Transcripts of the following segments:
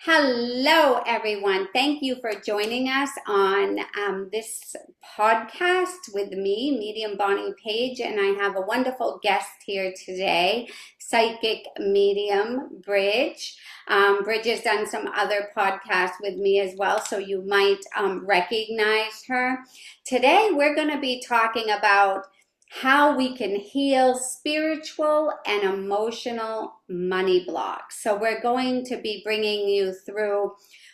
Hello, everyone. Thank you for joining us on this podcast with me, Medium Bonnie Page, and I have a wonderful guest here today, psychic medium Bridge. Bridge has done some other podcasts with me as well, so you might recognize her. Today, we're going to be talking about how we can heal spiritual and emotional money blocks. So we're going to be bringing you through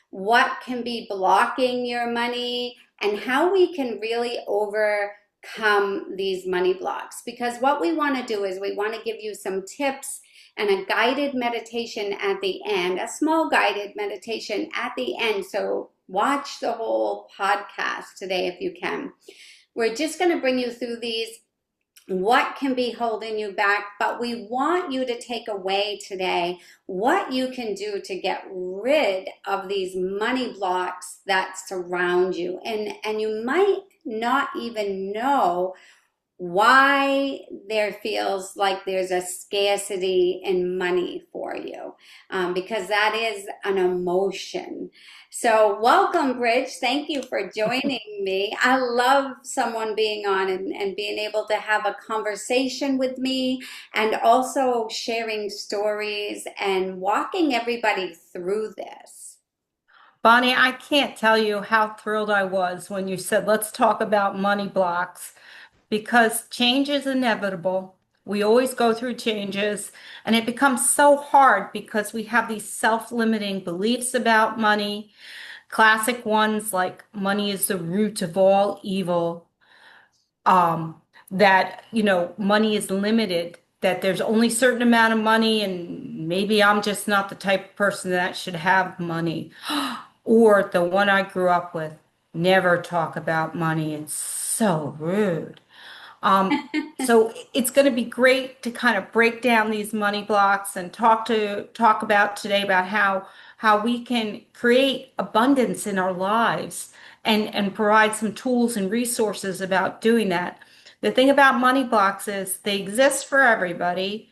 what can be blocking your money and how we can really overcome these money blocks. Because what we want to do is we want to give you some tips and a guided meditation at the end, a small guided meditation at the end. So watch the whole podcast today if you can. We're just going to bring you through these, what can be holding you back, but we want you to take away today what you can do to get rid of these money blocks that surround you. And you might not even know why there feels like there's a scarcity in money for you, because that is an emotion. So welcome, Bridge. Thank you for joining me. I love someone being on and being able to have a conversation with me and also sharing stories and walking everybody through this. Bonnie, I can't tell you how thrilled I was when you said, let's talk about money blocks because change is inevitable. We always go through changes, and it becomes so hard because we have these self-limiting beliefs about money. Classic ones like money is the root of all evil, that money is limited, that there's only a certain amount of money, and maybe I'm just not the type of person that should have money. Or the one I grew up with, never talk about money. It's so rude. So it's going to be great to kind of break down these money blocks and talk about today about how we can create abundance in our lives and provide some tools and resources about doing that. The thing about money blocks is they exist for everybody,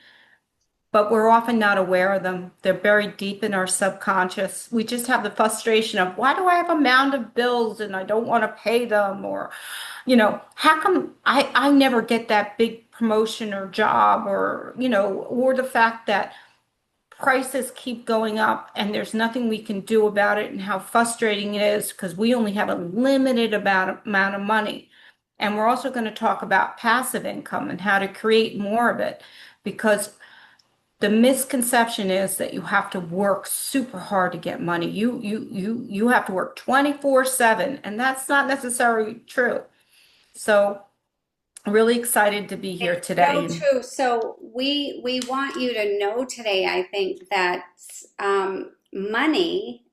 but we're often not aware of them. They're buried deep in our subconscious. We just have the frustration of, why do I have a mound of bills and I don't want to pay them? Or, how come I never get that big promotion or job? Or the fact that prices keep going up and there's nothing we can do about it, and how frustrating it is because we only have a limited amount of money. And we're also going to talk about passive income and how to create more of it, because the misconception is that you have to work super hard to get money. You have to work 24/7, and that's not necessarily true. So I'm really excited to be here It's so today. And true. So we want you to know today, I think, that money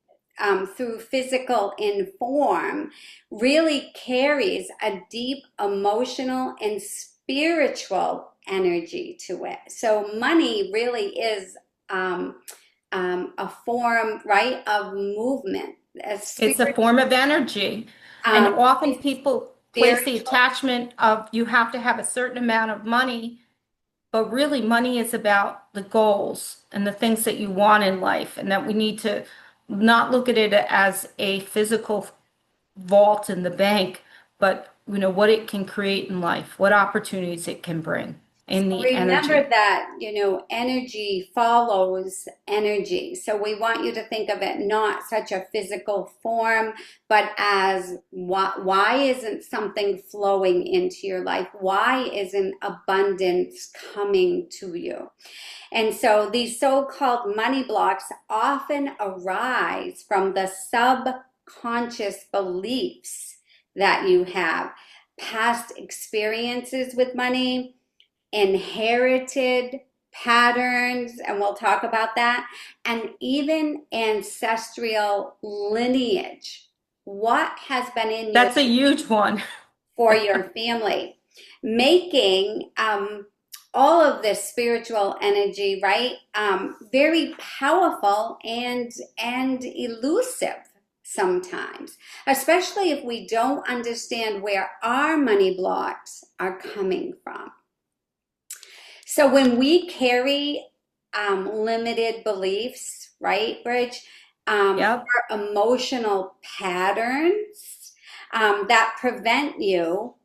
through physical in form really carries a deep emotional and spiritual energy to it. So money really is a form, right, of movement, a it's a spiritual, form of energy. And often it's people place the spiritual. attachment of you have to have a certain amount of money, but really money is about the goals and the things that you want in life, and that we need to not look at it as a physical vault in the bank, but what it can create in life, what opportunities it can bring in So the remember energy. that, energy follows energy. So we want you to think of it not such a physical form, but as why isn't something flowing into your life? Why isn't abundance coming to you? And so these so-called money blocks often arise from the subconscious beliefs that you have, past experiences with money, inherited patterns, and we'll talk about that, and even ancestral lineage. What has been in your That's a huge one. for your family, making all of this spiritual energy, right, very powerful and elusive sometimes, especially if we don't understand where our money blocks are coming from. So when we carry limited beliefs, right, Bridge, Yep. or emotional patterns that prevent you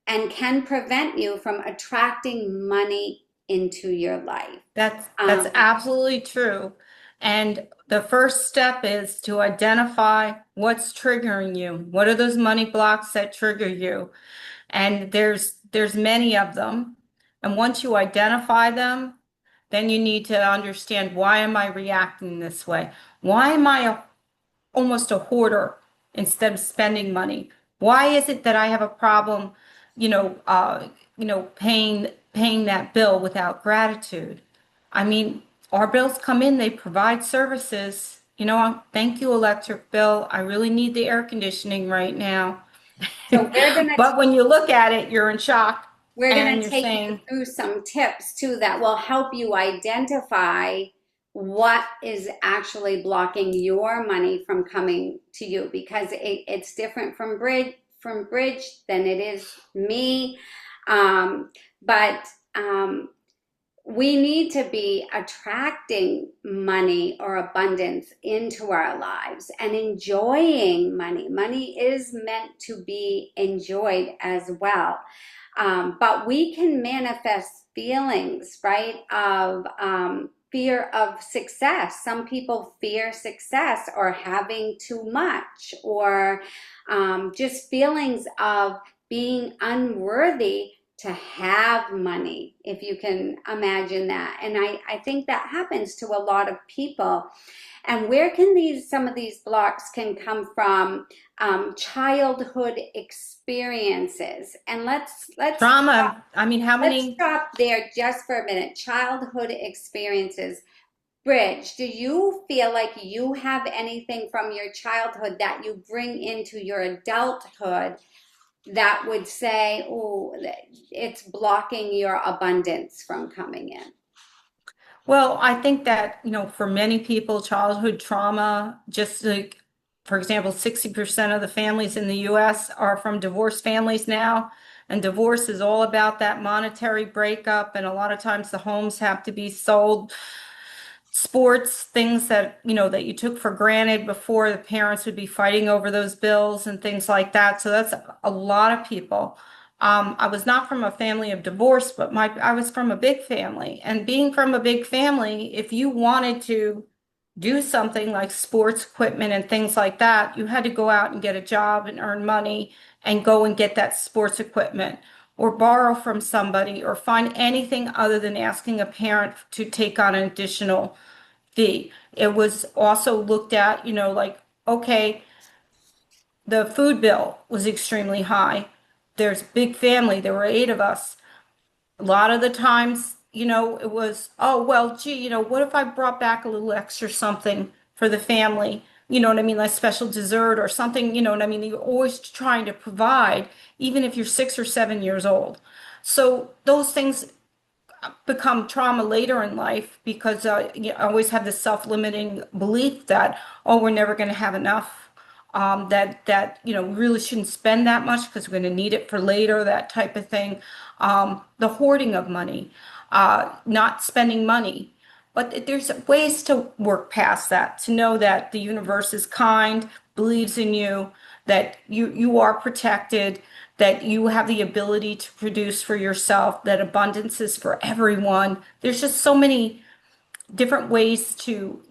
and can prevent you from attracting money into your life. That's absolutely true. And the first step is to identify what's triggering you. What are those money blocks that trigger you? And there's many of them. And once you identify them, then you need to understand, why am I reacting this way? Why am I almost a hoarder instead of spending money? Why is it that I have a problem, you know, paying that bill without gratitude? I mean, our bills come in, they provide services. Thank you, electric bill. I really need the air conditioning right now. So we're gonna But when you look at it, you're in shock we're gonna and you're take you saying, through some tips too that will help you identify what is actually blocking your money from coming to you, because it's different from Bridge than it is me. But we need to be attracting money or abundance into our lives and enjoying money. Money is meant to be enjoyed as well. But we can manifest feelings, right, of fear of success. Some people fear success or having too much, or just feelings of being unworthy to have money, if you can imagine that. And I think that happens to a lot of people. And where can some of these blocks can come from? Childhood experiences. And trauma. I mean, how let's many? stop there just for a minute. Childhood experiences. Bridge, do you feel like you have anything from your childhood that you bring into your adulthood that would say, oh, it's blocking your abundance from coming in? Well, I think that, for many people, childhood trauma, just like, for example, 60% of the families in the US are from divorced families now. And divorce is all about that monetary breakup. And a lot of times the homes have to be sold. Sports, things that you took for granted before, the parents would be fighting over those bills and things like that. So that's a lot of people. I was not from a family of divorce, but I was from a big family. And being from a big family, if you wanted to do something like sports equipment and things like that, you had to go out and get a job and earn money and go and get that sports equipment, or borrow from somebody, or find anything other than asking a parent to take on an additional fee. It was also looked at, like, okay, the food bill was extremely high. There's big family, there were eight of us. A lot of the times, it was, oh, well, gee, what if I brought back a little extra something for the family? You know what I mean? Like special dessert or something, you know what I mean? You're always trying to provide, even if you're 6 or 7 years old. So those things become trauma later in life, because you always have this self-limiting belief that, oh, we're never going to have enough, that we really shouldn't spend that much because we're going to need it for later, that type of thing. The hoarding of money, not spending money. But there's ways to work past that, to know that the universe is kind, believes in you, that you are protected, that you have the ability to produce for yourself, that abundance is for everyone. There's just so many different ways to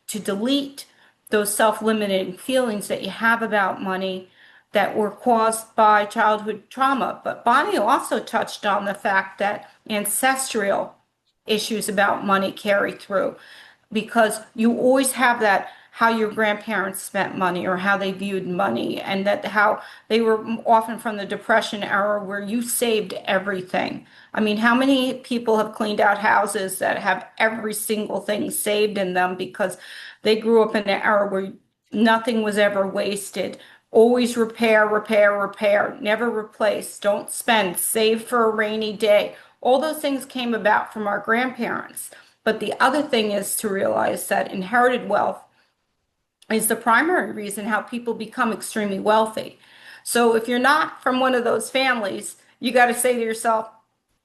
delete those self-limiting feelings that you have about money that were caused by childhood trauma. But Bonnie also touched on the fact that ancestral issues about money carry through, because you always have that, how your grandparents spent money or how they viewed money, and that how they were often from the Depression era where you saved everything. I mean, how many people have cleaned out houses that have every single thing saved in them because they grew up in an era where nothing was ever wasted? Always repair, repair, repair, never replace, don't spend, save for a rainy day. All those things came about from our grandparents. But the other thing is to realize that inherited wealth is the primary reason how people become extremely wealthy. So if you're not from one of those families, you got to say to yourself,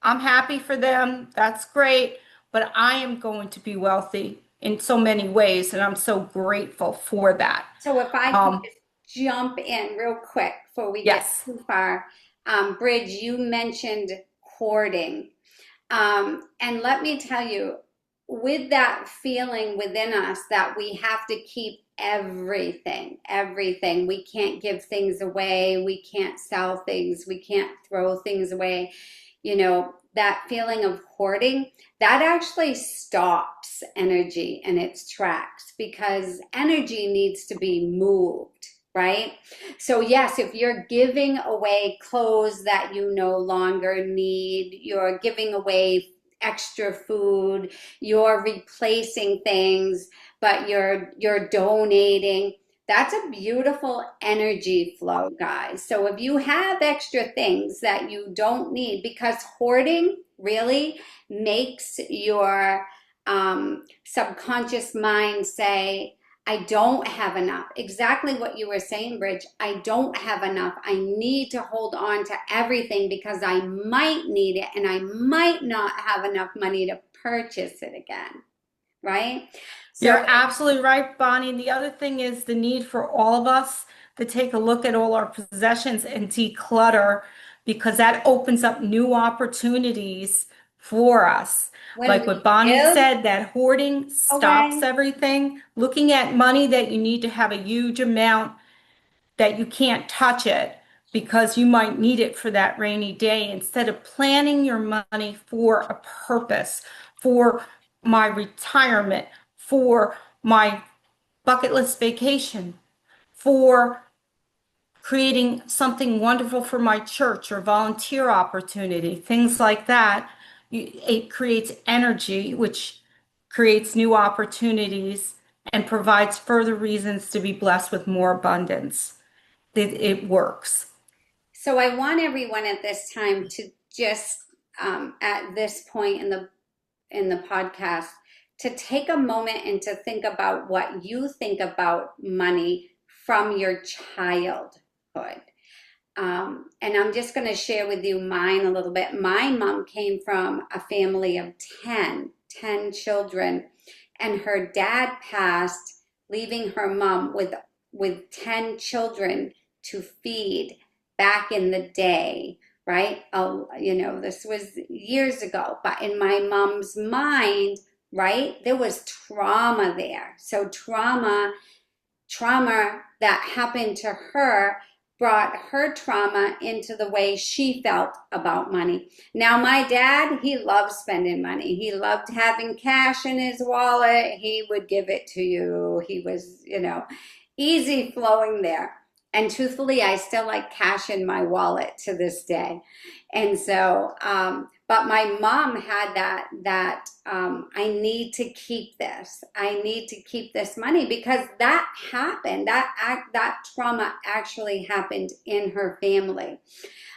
I'm happy for them. That's great. But I am going to be wealthy in so many ways, and I'm so grateful for that. So if I could Um, just jump in real quick before we get yes. too far, Bridge, you mentioned hoarding. And let me tell you, with that feeling within us that we have to keep everything. We can't give things away. We can't sell things. We can't throw things away. That feeling of hoarding, that actually stops energy in its tracks because energy needs to be moved, right? So, yes, if you're giving away clothes that you no longer need, you're giving away extra food, you're replacing things, but you're donating. That's a beautiful energy flow, guys. So if you have extra things that you don't need, because hoarding really makes your subconscious mind say, I don't have enough. Exactly what you were saying, Bridge. I don't have enough. I need to hold on to everything because I might need it and I might not have enough money to purchase it again, right? So, You're absolutely right, Bonnie. The other thing is the need for all of us to take a look at all our possessions and declutter because that opens up new opportunities for us. when Like we what Bonnie give said, that hoarding stops away, everything. Looking at money that you need to have a huge amount that you can't touch it because you might need it for that rainy day instead of planning your money for a purpose, for my retirement, for my bucket list vacation, for creating something wonderful for my church or volunteer opportunity, things like that. It creates energy, which creates new opportunities and provides further reasons to be blessed with more abundance. It works. so I want everyone at this time to just at this point in the podcast to take a moment and to think about what you think about money from your childhood. And I'm just going to share with you mine a little bit. My mom came from a family of 10 children, and her dad passed, leaving her mom with 10 children to feed back in the day, right? This was years ago, but in my mom's mind, right, there was trauma there. So trauma that happened to her brought her trauma into the way she felt about money. Now, my dad, he loved spending money. He loved having cash in his wallet. He would give it to you. He was, easy flowing there. And truthfully, I still like cash in my wallet to this day. And so, but my mom had that I need to keep this. I need to keep this money because that happened. That trauma actually happened in her family.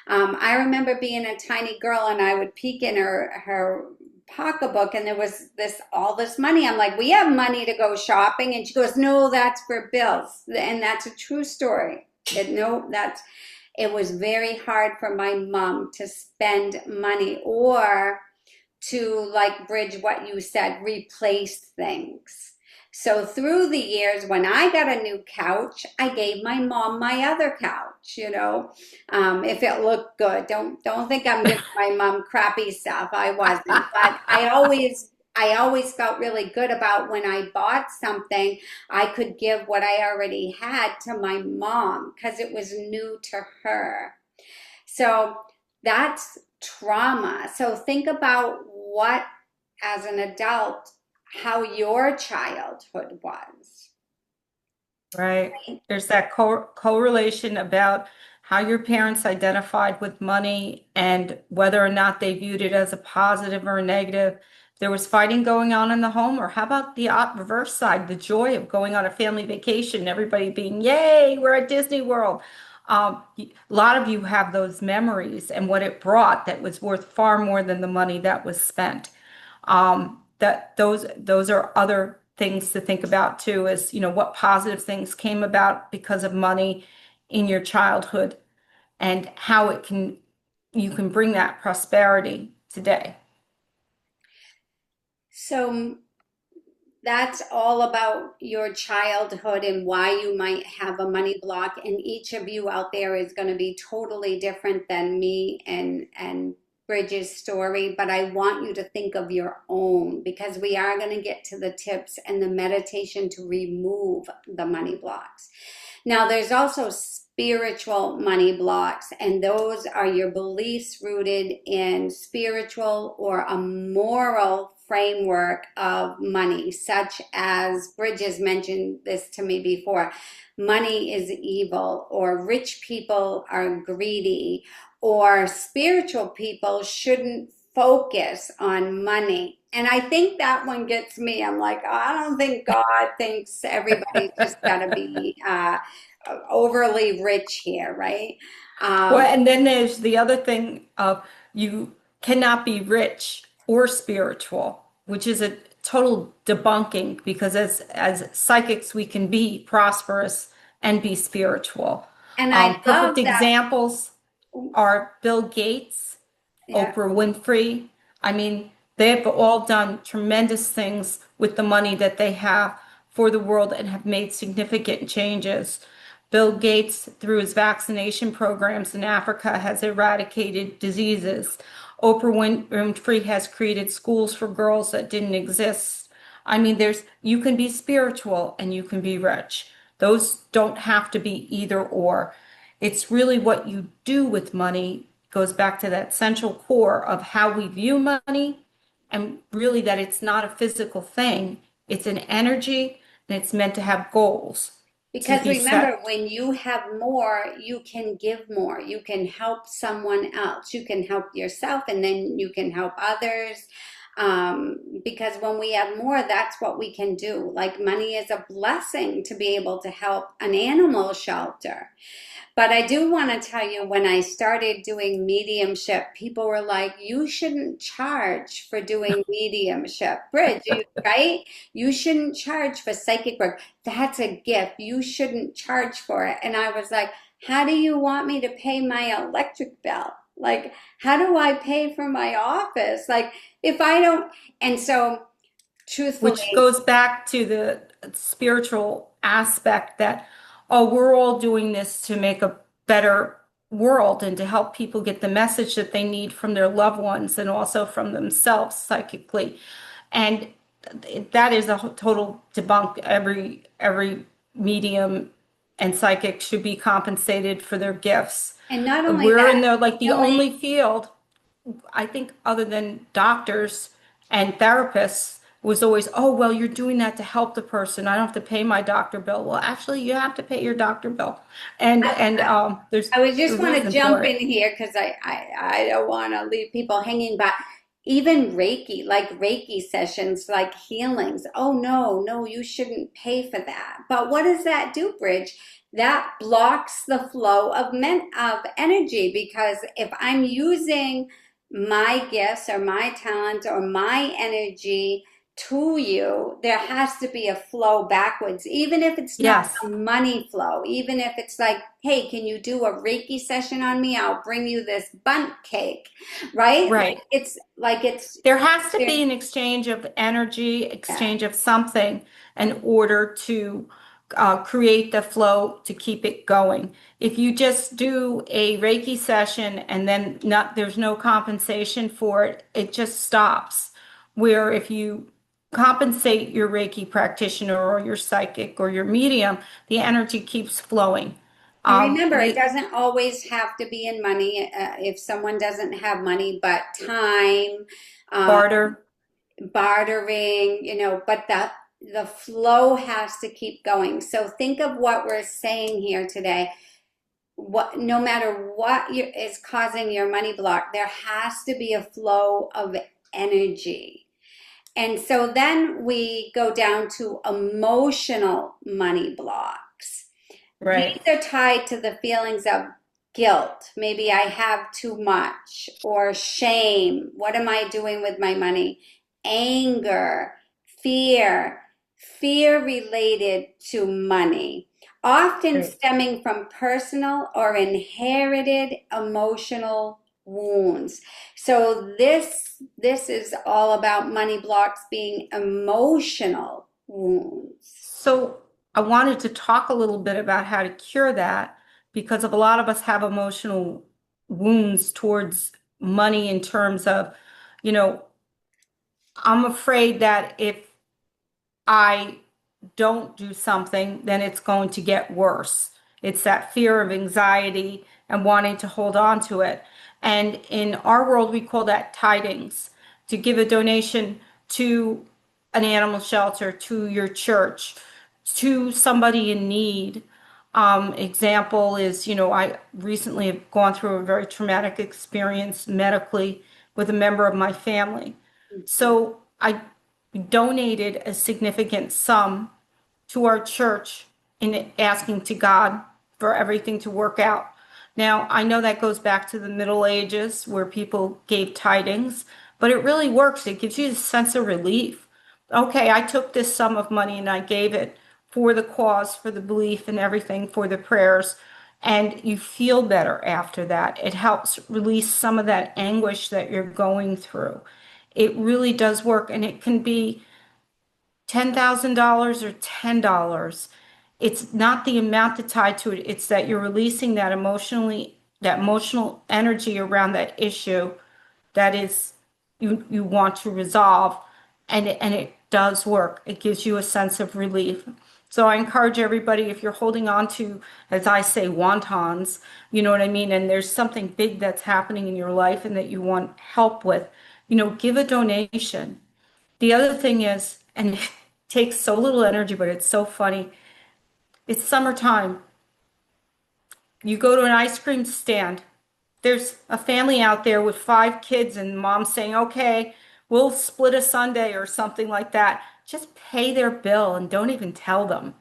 I remember being a tiny girl and I would peek in her pocketbook and there was all this money. I'm like, we have money to go shopping, and she goes, no, that's for bills, and that's a true story. No, it was very hard for my mom to spend money or to, like Bridge, what you said, replace things. So through the years, when I got a new couch, I gave my mom my other couch, if it looked good. Don't think I'm giving my mom crappy stuff. I wasn't, but I always felt really good about when I bought something, I could give what I already had to my mom because it was new to her. So that's trauma. So think about what, as an adult, how your childhood was. Right. There's that correlation about how your parents identified with money and whether or not they viewed it as a positive or a negative. There was fighting going on in the home, or how about the reverse side, the joy of going on a family vacation, everybody being, yay, we're at Disney World. A lot of you have those memories and what it brought that was worth far more than the money that was spent. That those are other things to think about too, is what positive things came about because of money in your childhood and how you can bring that prosperity today. So that's all about your childhood and why you might have a money block. And each of you out there is going to be totally different than me and Bridget's story. But I want you to think of your own, because we are going to get to the tips and the meditation to remove the money blocks. Now, there's also spiritual money blocks, and those are your beliefs rooted in spiritual or a moral framework of money, such as Bridges mentioned this to me before. Money is evil, or rich people are greedy, or spiritual people shouldn't focus on money. And I think that one gets me. I'm like, oh, I don't think God thinks everybody's just got to be overly rich here, right? Well, and then there's the other thing of you cannot be rich or spiritual, which is a total debunking because as psychics we can be prosperous and be spiritual. And I Perfect love that. examples are Bill Gates, Yeah. Oprah Winfrey. I mean, they've all done tremendous things with the money that they have for the world and have made significant changes. Bill Gates, through his vaccination programs in Africa, has eradicated diseases. Oprah Winfrey has created schools for girls that didn't exist. I mean, you can be spiritual and you can be rich. Those don't have to be either or. It's really what you do with money goes back to that central core of how we view money, and really that it's not a physical thing. It's an energy, and it's meant to have goals to Because be remember, set. when you have more, you can give more. You can help someone else. You can help yourself, and then you can help others. Because when we have more, that's what we can do. Like money is a blessing to be able to help an animal shelter. But I do want to tell you, when I started doing mediumship, people were like, you shouldn't charge for doing mediumship. Bridge, right? You shouldn't charge for psychic work. That's a gift. You shouldn't charge for it. And I was like, how do you want me to pay my electric bill? Like, how do I pay for my office? Like, if I don't, and so Which truthfully, goes back to the spiritual aspect that, oh, we're all doing this to make a better world and to help people get the message that they need from their loved ones and also from themselves psychically. And that is a total debunk. Every medium and psychic should be compensated for their gifts. and not only We're that, in the healing. only field, I think, other than doctors and therapists, was always, oh, well, you're doing that to help the person. I don't have to pay my doctor bill. Well, actually, you have to pay your doctor bill, and there's I would a just want to reason for jump in it. here because I don't want to leave people hanging, but even Reiki, like Reiki sessions, like healings, oh no, no, you shouldn't pay for that. But what does that do, Bridge? That blocks the flow of energy, because if I'm using my gifts or my talents or my energy to you, there has to be a flow backwards, even if it's not Yes, a money flow, even if it's like, hey, can you do a Reiki session on me? I'll bring you this bundt cake, right? right. It's There has to there, be an exchange of energy, yeah. exchange of something in order to create the flow to keep it going. If you just do a Reiki session and then there's no compensation for it, it just stops. Where if you compensate your Reiki practitioner or your psychic or your medium, the energy keeps flowing. And remember, it The doesn't always have to be in money. If someone doesn't have money, but time, uh, barter, bartering, but the flow has to keep going. So think of what we're saying here today. No matter what is causing your money block, there has to be a flow of energy. And so then we go down to emotional money blocks. These right, are tied to the feelings of guilt. Maybe I have too much, or shame. What am I doing with my money? Anger, fear, fear related to money, often right. stemming from personal or inherited emotional wounds. So this is all about money blocks being emotional wounds. So I wanted to talk a little bit about how to cure that because of a lot of us have emotional wounds towards money in terms of, you know, I'm afraid that if I don't do something, then it's going to get worse. It's that fear of anxiety and wanting to hold on to it. And in our world, we call that tidings, to give a donation to an animal shelter, to your church, to somebody in need. Example is, I recently have gone through a very traumatic experience medically with a member of my family. So I donated a significant sum to our church in asking to God for everything to work out. Now, I know that goes back to the Middle Ages where people gave tidings, but it really works. It gives you a sense of relief. Okay, I took this sum of money and I gave it for the cause, for the belief and everything, for the prayers, and you feel better after that. It helps release some of that anguish that you're going through. It really does work, and it can be $10,000 or $10. It's not the amount that's tied to it. It's that you're releasing that emotional energy around that issue that is you want to resolve, and it does work. It gives you a sense of relief. So I encourage everybody, if you're holding on to, as I say, wontons, you know what I mean, and there's something big that's happening in your life and that you want help with, give a donation. The other thing is, and it takes so little energy, but it's so funny. It's summertime. You go to an ice cream stand. There's a family out there with 5 kids, and mom's saying, okay, we'll split a sundae or something like that. Just pay their bill and don't even tell them.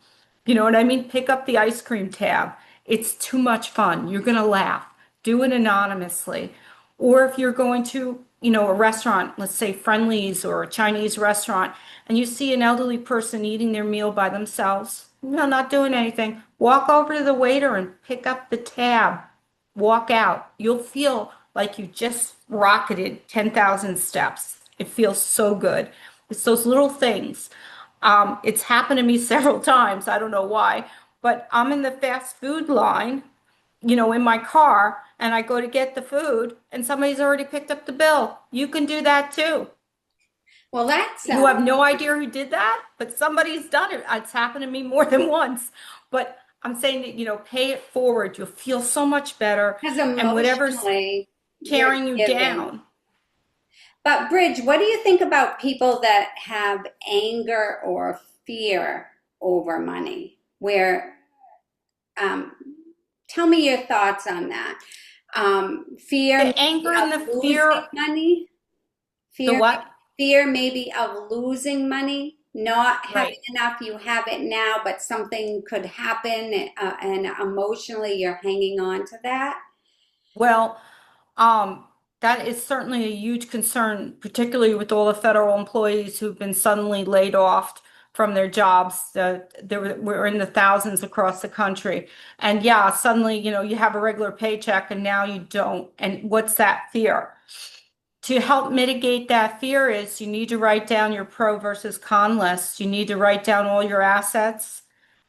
You know what I mean? Pick up the ice cream tab. It's too much fun. You're going to laugh. Do it anonymously. Or if you're going to, a restaurant, let's say Friendly's or a Chinese restaurant, and you see an elderly person eating their meal by themselves, not doing anything, walk over to the waiter and pick up the tab. Walk out. You'll feel like you just rocketed 10,000 steps. It feels so good. It's those little things. It's happened to me several times. I don't know why, but I'm in the fast food line, in my car, and I go to get the food, and somebody's already picked up the bill. You can do that too. Well, that You sounds have no idea who did that, but somebody's done it. It's happened to me more than once. But I'm saying that, pay it forward. You'll feel so much better. because And whatever's emotionally you're tearing you giving. down. But Bridge, what do you think about people that have anger or fear over money? Where, um, tell me your thoughts on that. Fear The maybe anger and of the losing fear, money. the Fear, what? fear maybe of losing money, not having Right. enough. You have it now, but something could happen, and emotionally you're hanging on to that. Well, um, that is certainly a huge concern, particularly with all the federal employees who've been suddenly laid off from their jobs. We're in the thousands across the country. And yeah, suddenly, you have a regular paycheck and now you don't. And what's that fear? To help mitigate that fear is you need to write down your pro versus con list. You need to write down all your assets,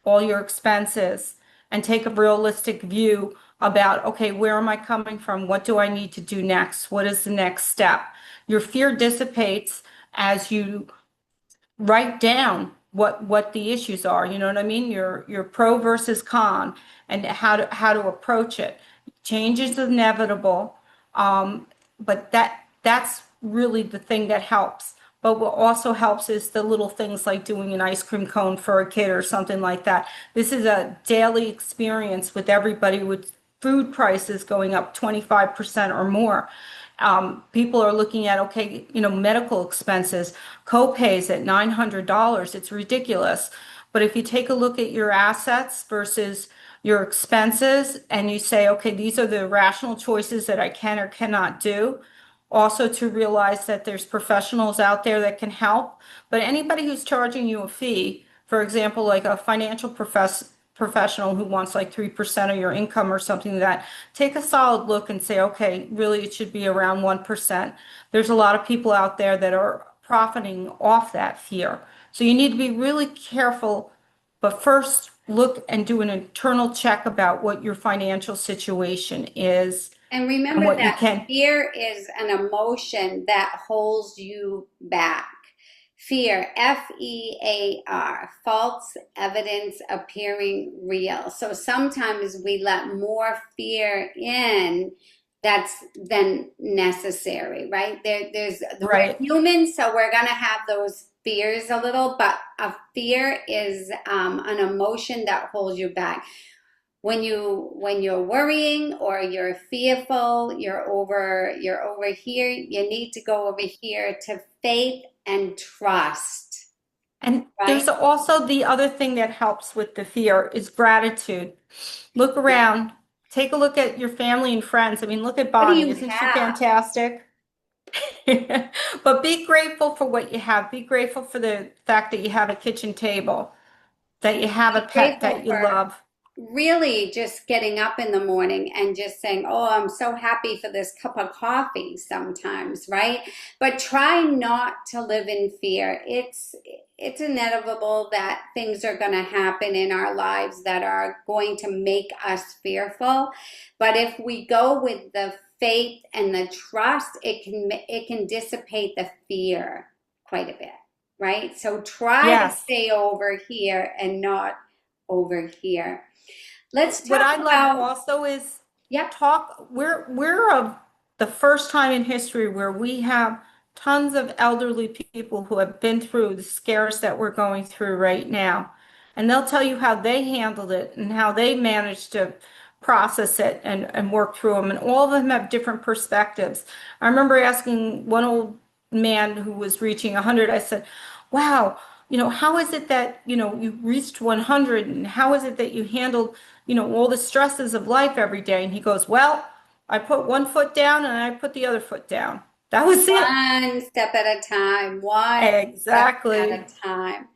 all your expenses, and take a realistic view about, okay, where am I coming from? What do I need to do next? What is the next step? Your fear dissipates as you write down what the issues are. You know what I mean? Your pro versus con and how to approach it. Change is inevitable, but that's really the thing that helps. But what also helps is the little things like doing an ice cream cone for a kid or something like that. This is a daily experience with everybody with food prices going up 25% or more. People are looking at, okay, medical expenses, co-pays at $900. It's ridiculous. But if you take a look at your assets versus your expenses and you say, okay, these are the rational choices that I can or cannot do. Also to realize that there's professionals out there that can help, but anybody who's charging you a fee, for example, like a financial professional who wants like 3% of your income or something like that, take a solid look and say, okay, really it should be around 1%. There's a lot of people out there that are profiting off that fear. So you need to be really careful, but first look and do an internal check about what your financial situation is And and remember what you that can. fear is an emotion that holds you back. Fear, Fear, false evidence appearing real. So sometimes we let more fear in that's than necessary, right? We're Right. humans, so we're gonna have those fears a little, but a fear is an emotion that holds you back. When you're worrying or you're fearful, you're over here, you need to go over here to faith and trust, And right? there's also the other thing that helps with the fear is gratitude. Look Yeah. around, take a look at your family and friends. I mean, look at What do Bonnie. you Isn't she have? fantastic? But be grateful for what you have. Be grateful for the fact that you have a kitchen table, that you have a Be pet grateful that you for love. really just getting up in the morning and just saying, "Oh, I'm so happy for this cup of coffee," sometimes, right? But try not to live in fear. It's inevitable that things are going to happen in our lives that are going to make us fearful. But if we go with the faith and the trust, it can dissipate the fear quite a bit, right? So try to Yes. stay over here and not over here. Let's What talk I love about, also is yep, talk. We're of the first time in history where we have tons of elderly people who have been through the scares that we're going through right now. And they'll tell you how they handled it and how they managed to process it and work through them. And all of them have different perspectives. I remember asking one old man who was reaching 100, I said, wow, how is it that, you reached 100 and how is it that you handled, all the stresses of life every day? And he goes, well, I put one foot down and I put the other foot down. That was it. one step at a time, one step at a Exactly. time.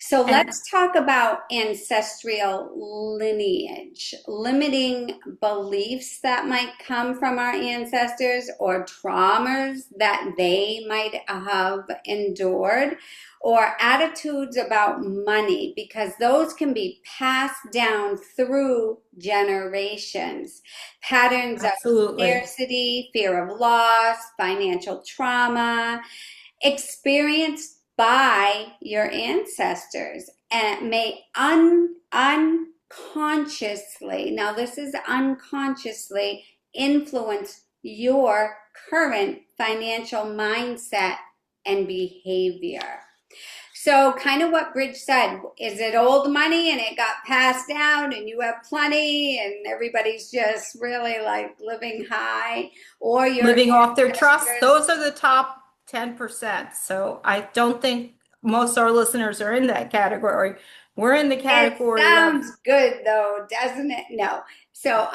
So And let's talk about ancestral lineage, limiting beliefs that might come from our ancestors or traumas that they might have endured, or attitudes about money, because those can be passed down through generations. Patterns of absolutely. scarcity, fear of loss, financial trauma, experienced by your ancestors and may unconsciously, now this is unconsciously, influence your current financial mindset and behavior. So, kind of what Bridge said, is it old money and it got passed down and you have plenty and everybody's just really like living high, or your Living off their trust, ancestors? those are the top 10%. So I don't think most of our listeners are in that category. We're in the It category of sounds good though, doesn't it? No. So,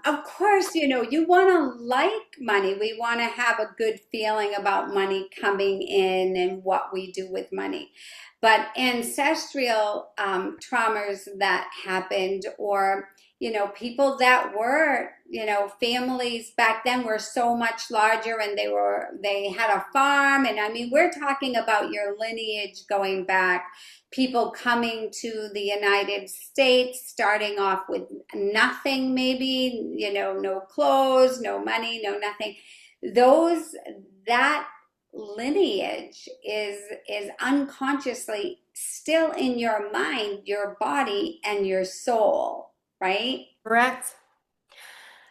of course, you want to like money. We want to have a good feeling about money coming in and what we do with money. But ancestral traumas that happened, or, people that were, families back then were so much larger and they had a farm. And I mean, we're talking about your lineage going back, people coming to the United States, starting off with nothing, maybe, no clothes, no money, no nothing. Those, that lineage is unconsciously still in your mind, your body, and your soul, right? correct.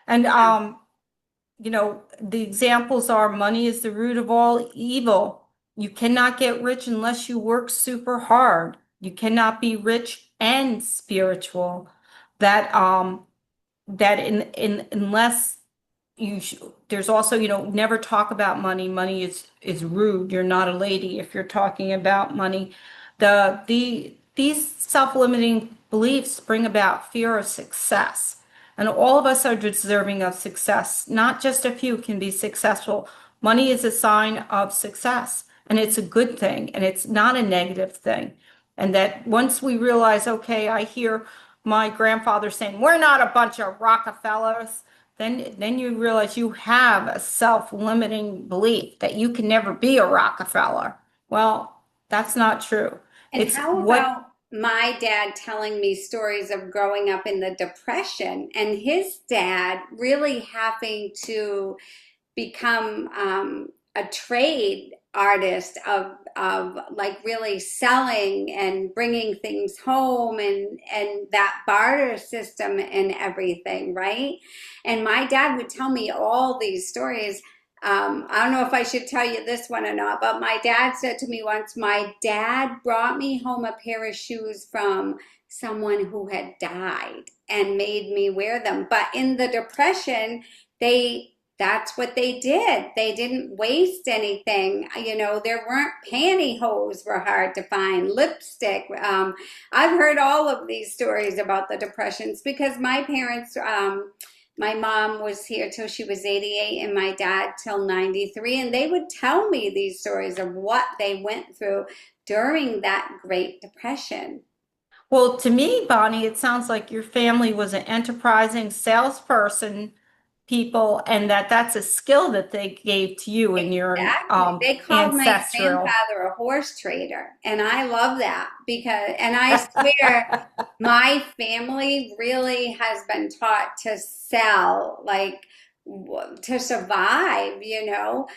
And the examples are money is the root of all evil. You cannot get rich unless you work super hard. You cannot be rich and spiritual. That in unless there's also, never talk about money. Money is rude. You're not a lady if you're talking about money. These self-limiting beliefs bring about fear of success. And all of us are deserving of success. Not just a few can be successful. Money is a sign of success, and it's a good thing, and it's not a negative thing. And that once we realize, okay, I hear my grandfather saying, we're not a bunch of Rockefellers, then you realize you have a self-limiting belief that you can never be a Rockefeller. Well, that's not true. And It's how what about my dad telling me stories of growing up in the Depression and his dad really having to become a trade artist of like really selling and bringing things home and that barter system and everything, right? And my dad would tell me all these stories. I don't know if I should tell you this one or not, but my dad said to me once, my dad brought me home a pair of shoes from someone who had died and made me wear them. But in the Depression, that's what they did. They didn't waste anything. You know, there weren't pantyhose were hard to find, lipstick. I've heard all of these stories about the Depressions because my parents, my mom was here till she was 88 and my dad till 93. And they would tell me these stories of what they went through during that Great Depression. Well, to me, Bonnie, it sounds like your family was an enterprising salesperson, people, and that's a skill that they gave to you in your Exactly. They called my ancestral. grandfather a horse trader, and I love that because, and I swear, my family really has been taught to sell, like to survive, you know.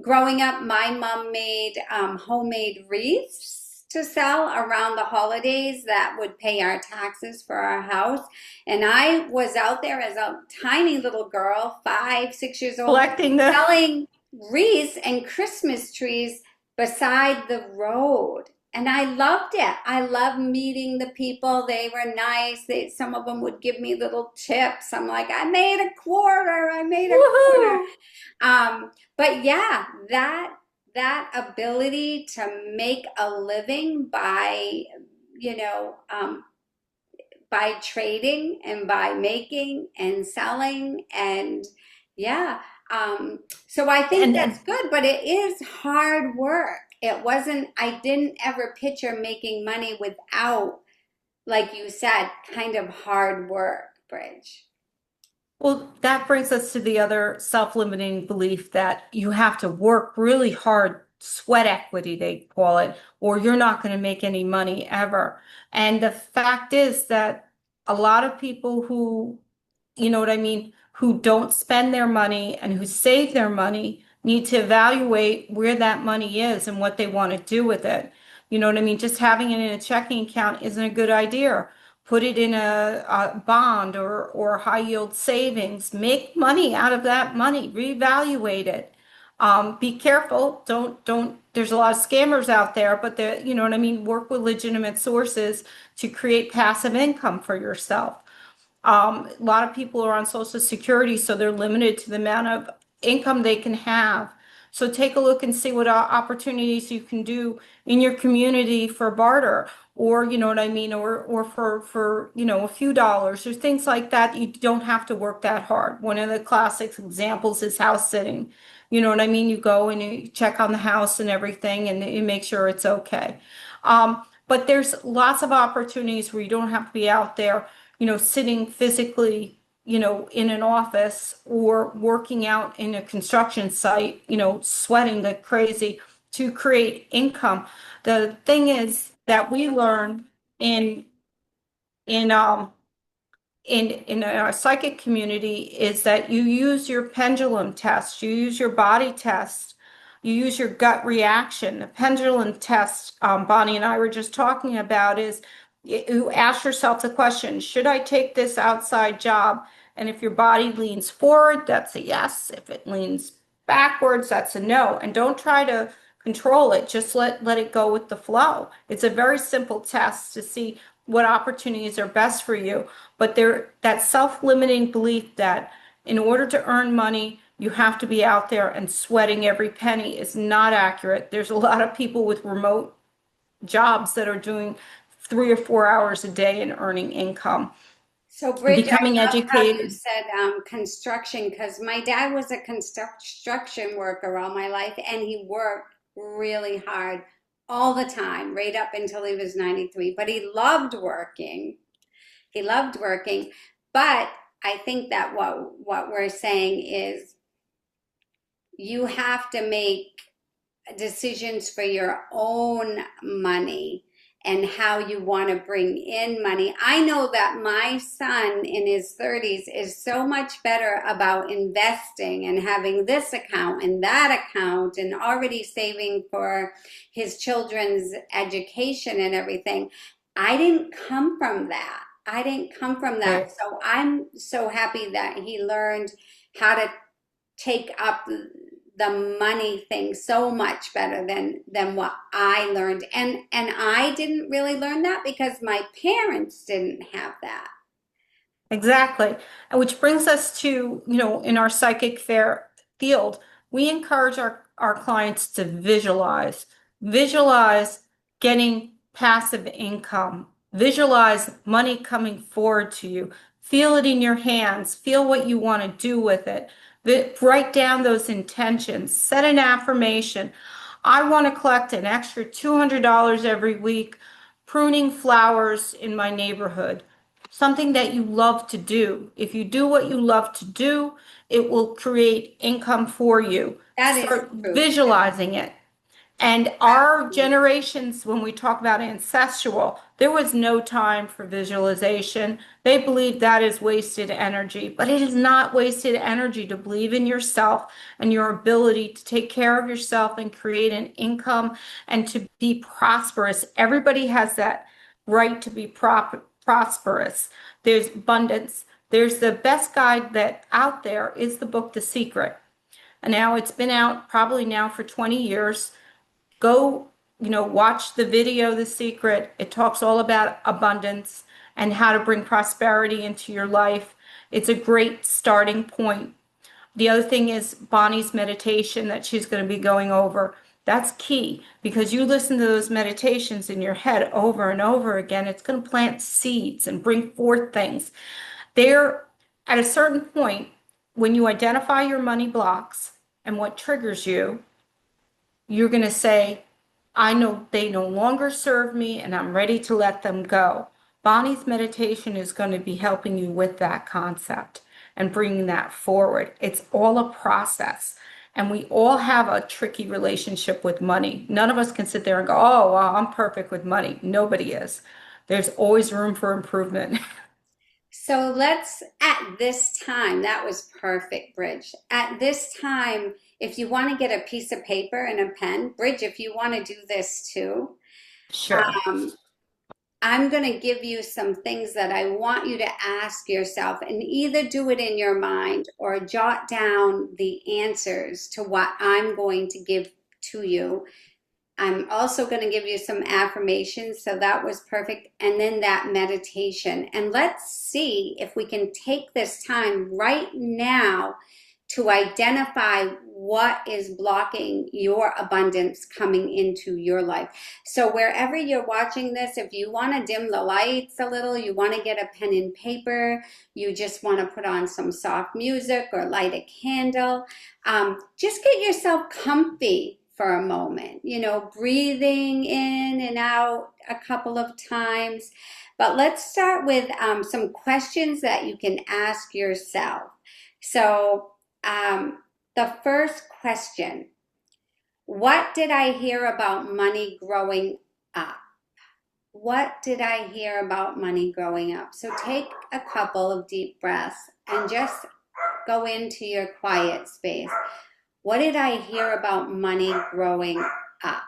Growing up, my mom made homemade wreaths to sell around the holidays that would pay our taxes for our house. And I was out there as a tiny little girl, 5, 6 years old, Collecting the selling wreaths and Christmas trees beside the road. And I loved it. I loved meeting the people. They were nice. Some of them would give me little tips. I'm like, I made a quarter. I made a quarter. woohoo. But yeah, that ability to make a living by, you know, by trading and by making and selling and yeah. So I think that's And good, but it is hard work. It wasn't, I didn't ever picture making money without, like you said, kind of hard work, Bridge. well, that brings us to the other self-limiting belief that you have to work really hard, sweat equity, they call it, or you're not going to make any money ever. And the fact is that a lot of people who, you know what I mean, who don't spend their money and who save their money need to evaluate where that money is and what they want to do with it. You know what I mean? Just having it in a checking account isn't a good idea. Put it in a bond or high yield savings. Make money out of that money. Reevaluate it. Be careful. Don't. There's a lot of scammers out there, but you know what I mean. Work with legitimate sources to create passive income for yourself. A lot of people are on Social Security, so they're limited to the amount of income they can have. So take a look and see what opportunities you can do in your community for barter, or you know what I mean, or for you know a few dollars or things like that. You don't have to work that hard. One of the classic examples is house sitting. You know what I mean? You go and you check on the house and everything, and you make sure it's okay. But there's lots of opportunities where you don't have to be out there, you know, sitting physically, you know, in an office or working out in a construction site, you know, sweating like crazy to create income. The thing is that we learn in in um in our psychic community is that you use your pendulum test, you use your body test, you use your gut reaction. The pendulum test, Bonnie and I were just talking about, is you ask yourself the question, should I take this outside job? And if your body leans forward, that's a yes. If it leans backwards, that's a no. And don't try to control it. Just let it go with the flow. It's a very simple test to see what opportunities are best for you. But that self-limiting belief that in order to earn money, you have to be out there and sweating every penny is not accurate. There's a lot of people with remote jobs that are doing 3 or 4 hours a day and earning income. So, Bridge, I Becoming love how you educated. said construction because my dad was a construction worker all my life and he worked really hard all the time, right up until he was 93. But he loved working. He loved working. But I think that what we're saying is you have to make decisions for your own money and how you want to bring in money. I know that my son in his 30s is so much better about investing and having this account and that account and already saving for his children's education and everything. I didn't come from that. I didn't come from that. Right. So I'm so happy that he learned how to take up the money thing so much better than what I learned. And I didn't really learn that because my parents didn't have that. Exactly. And which brings us to, in our psychic fair field, we encourage our clients to visualize getting passive income, visualize money coming forward to you, feel it in your hands, feel what you want to do with it. Write down those intentions, set an affirmation. I want to collect an extra $200 every week, pruning flowers in my neighborhood. Something that you love to do. If you do what you love to do, it will create income for you. That is Start true. visualizing it. And our generations, when we talk about ancestral, there was no time for visualization. They believe that is wasted energy, but it is not wasted energy to believe in yourself and your ability to take care of yourself and create an income and to be prosperous. Everybody has that right to be prosperous. There's abundance. There's the best guide that out there is the book, The Secret. And now it's been out probably now for 20 years. Go, watch the video, The Secret. It talks all about abundance and how to bring prosperity into your life. It's a great starting point. The other thing is Bonnie's meditation that she's going to be going over. That's key because you listen to those meditations in your head over and over again. It's going to plant seeds and bring forth things. There, at a certain point, when you identify your money blocks and what triggers you, you're going to say, I know they no longer serve me and I'm ready to let them go. Bonnie's meditation is going to be helping you with that concept and bringing that forward. It's all a process. And we all have a tricky relationship with money. None of us can sit there and go, oh, well, I'm perfect with money. Nobody is. There's always room for improvement. So let's, at this time, that was perfect, Bridge. At this time, if you want to get a piece of paper and a pen, Bridge, if you want to do this too, Sure. um, I'm going to give you some things that I want you to ask yourself and either do it in your mind or jot down the answers to what I'm going to give to you. I'm also going to give you some affirmations, so that was perfect. And then that meditation. And let's see if we can take this time right now to identify what is blocking your abundance coming into your life. So wherever you're watching this, if you want to dim the lights a little, you want to get a pen and paper, you just want to put on some soft music or light a candle, just get yourself comfy for a moment, breathing in and out a couple of times. But let's start with some questions that you can ask yourself. So the first question, what did I hear about money growing up? What did I hear about money growing up? So take a couple of deep breaths and just go into your quiet space. What did I hear about money growing up?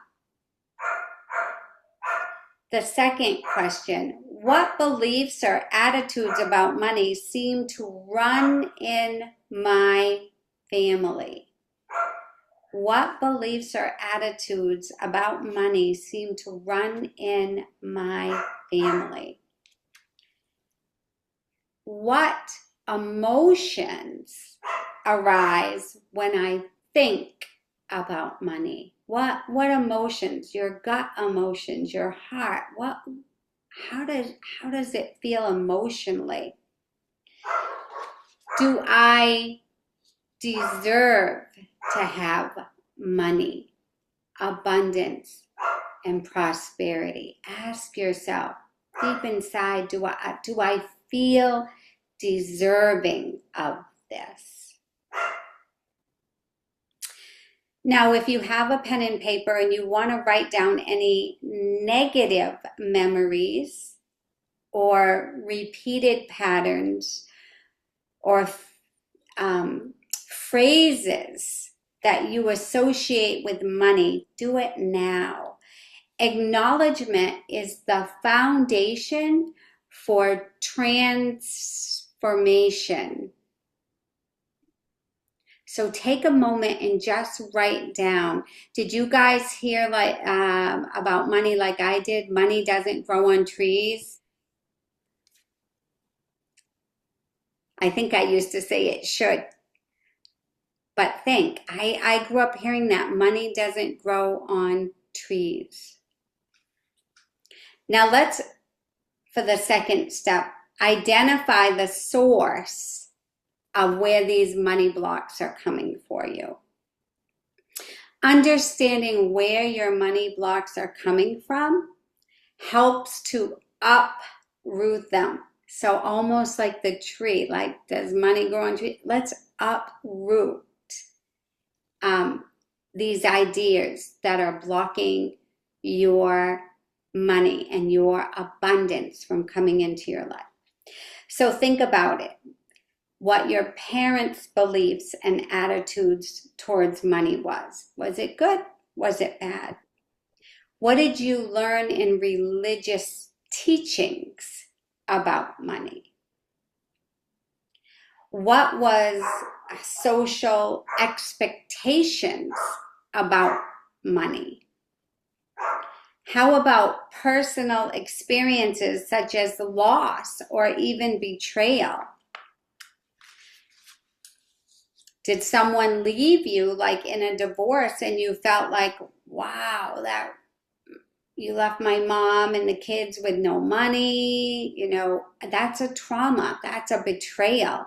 The second question, what beliefs or attitudes about money seem to run in my family? What beliefs or attitudes about money seem to run in my family? What emotions arise when I think about money? What emotions? Your gut emotions, your heart. How does it feel emotionally? Do I deserve to have money, abundance, and prosperity? Ask yourself deep inside, do I feel deserving of this? Now, if you have a pen and paper and you want to write down any negative memories or repeated patterns or phrases that you associate with money, do it now. Acknowledgement is the foundation for transformation. So take a moment and just write down. Did you guys hear about money like I did? Money doesn't grow on trees. I think I used to say it should. But think, I grew up hearing that money doesn't grow on trees. Now let's, for the second step, identify the source of where these money blocks are coming for you. Understanding where your money blocks are coming from helps to uproot them. So almost like the tree, like does money grow on tree? Let's uproot these ideas that are blocking your money and your abundance from coming into your life. So think about it. What your parents' beliefs and attitudes towards money was. Was it good? Was it bad? What did you learn in religious teachings about money? What was social expectations about money? How about personal experiences such as loss or even betrayal? Did someone leave you like in a divorce and you felt like, wow, that you left my mom and the kids with no money? You know, that's a trauma. That's a betrayal.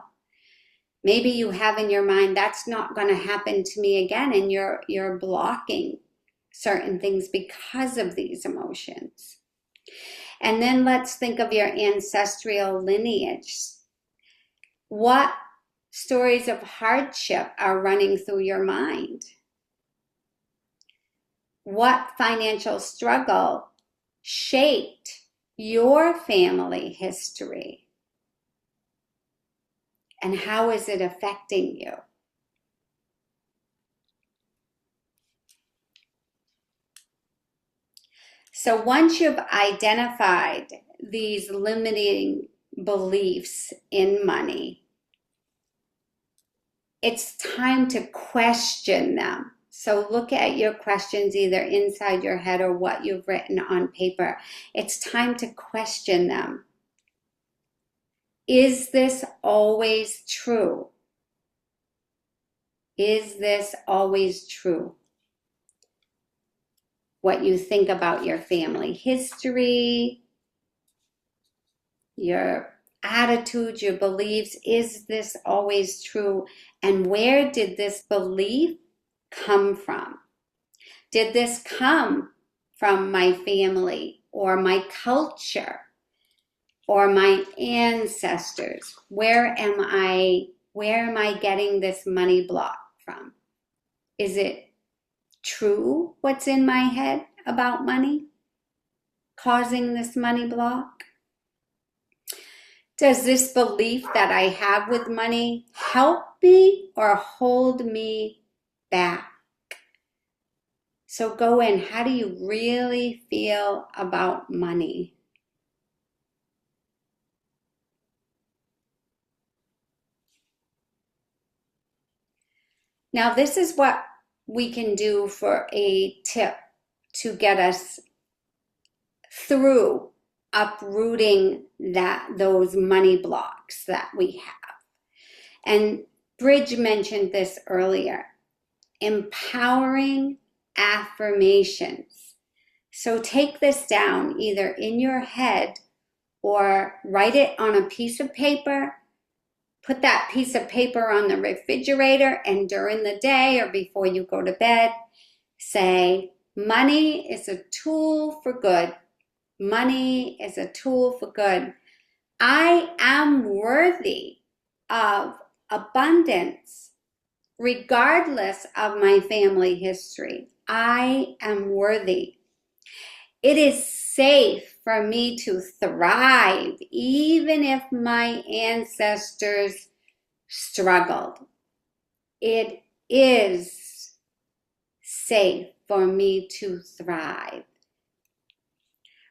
Maybe you have in your mind, that's not going to happen to me again, and you're blocking certain things because of these emotions. And then let's think of your ancestral lineage. What stories of hardship are running through your mind? What financial struggle shaped your family history? And how is it affecting you? So once you've identified these limiting beliefs in money, it's time to question them. So look at your questions either inside your head or what you've written on paper. It's time to question them. Is this always true? Is this always true? What you think about your family history, your attitudes, your beliefs, is this always true? And where did this belief come from? Did this come from my family or my culture or my ancestors? Where am I getting this money block from? Is it true what's in my head about money causing this money block? Does this belief that I have with money help me or hold me back? So go in. How do you really feel about money? Now, this is what we can do for a tip to get us through uprooting those money blocks that we have. And Bridge mentioned this earlier. Empowering affirmations. So take this down either in your head or write it on a piece of paper. Put that piece of paper on the refrigerator, and during the day or before you go to bed, say, money is a tool for good. Money is a tool for good. I am worthy of abundance. regardless of my family history. I am worthy. It is safe for me to thrive, even if my ancestors struggled. It is safe for me to thrive.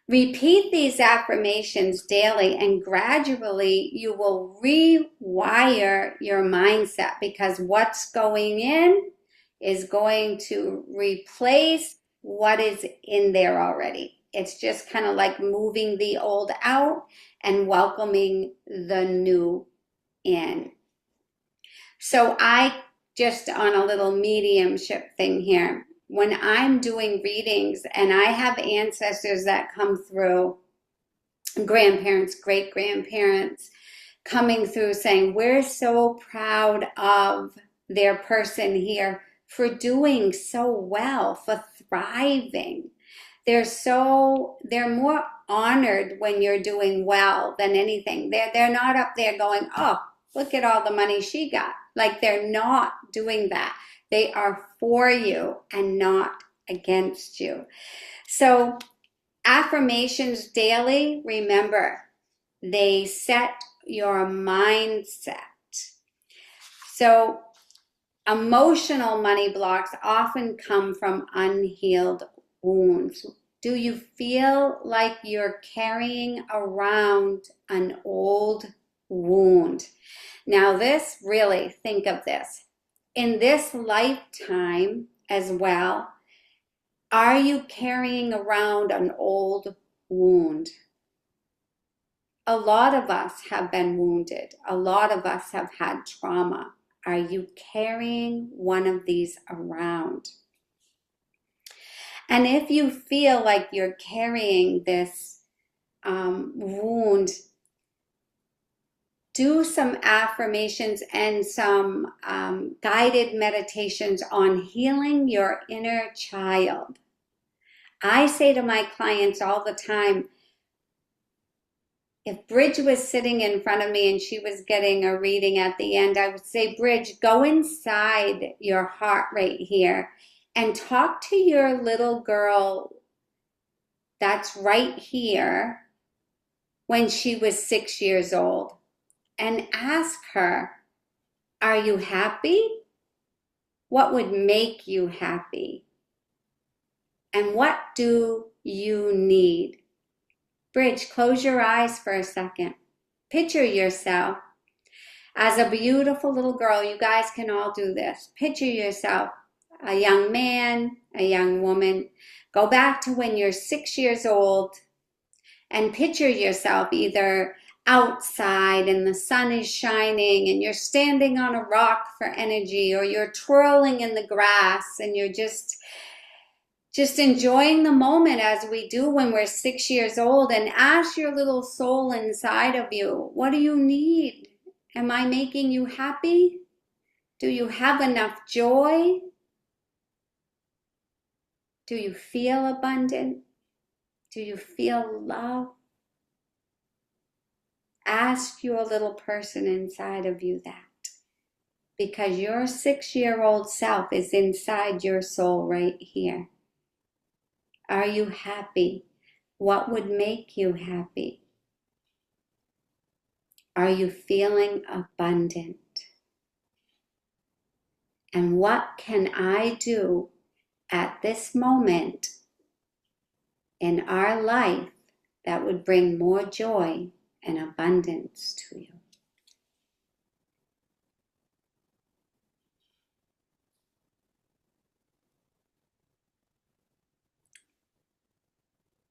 Repeat these affirmations daily, and gradually you will rewire your mindset, because what's going in is going to replace what is in there already. It's just kind of like moving the old out and welcoming the new in. So I just on a little mediumship thing here, when I'm doing readings and I have ancestors that come through, grandparents, great grandparents coming through saying, we're so proud of their person here for doing so well, for thriving. They're more honored when you're doing well than anything. They're not up there going, oh, look at all the money she got. Like, they're not doing that. They are for you and not against you. So affirmations daily, remember, they set your mindset. So emotional money blocks often come from unhealed wounds. Do you feel like you're carrying around an old wound? Now this, really, think of this. In this lifetime as well, are you carrying around an old wound? A lot of us have been wounded. A lot of us have had trauma. Are you carrying one of these around? And if you feel like you're carrying this wound, do some affirmations and some guided meditations on healing your inner child. I say to my clients all the time, if Bridge was sitting in front of me and she was getting a reading at the end, I would say, Bridge, go inside your heart right here and talk to your little girl that's right here when she was 6 years old, and ask her, are you happy? What would make you happy? And what do you need? Bridge, close your eyes for a second. Picture yourself as a beautiful little girl. You guys can all do this. Picture yourself, a young man, a young woman. Go back to when you're 6 years old and picture yourself either outside and the sun is shining and you're standing on a rock for energy, or you're twirling in the grass and you're just enjoying the moment as we do when we're 6 years old, and ask your little soul inside of you, what do you need? Am I making you happy? Do you have enough joy? Do you feel abundant? Do you feel love? Ask your little person inside of you that, because your 6-year-old self is inside your soul right here. Are you happy? What would make you happy? Are you feeling abundant? And what can I do at this moment in our life that would bring more joy and abundance to you?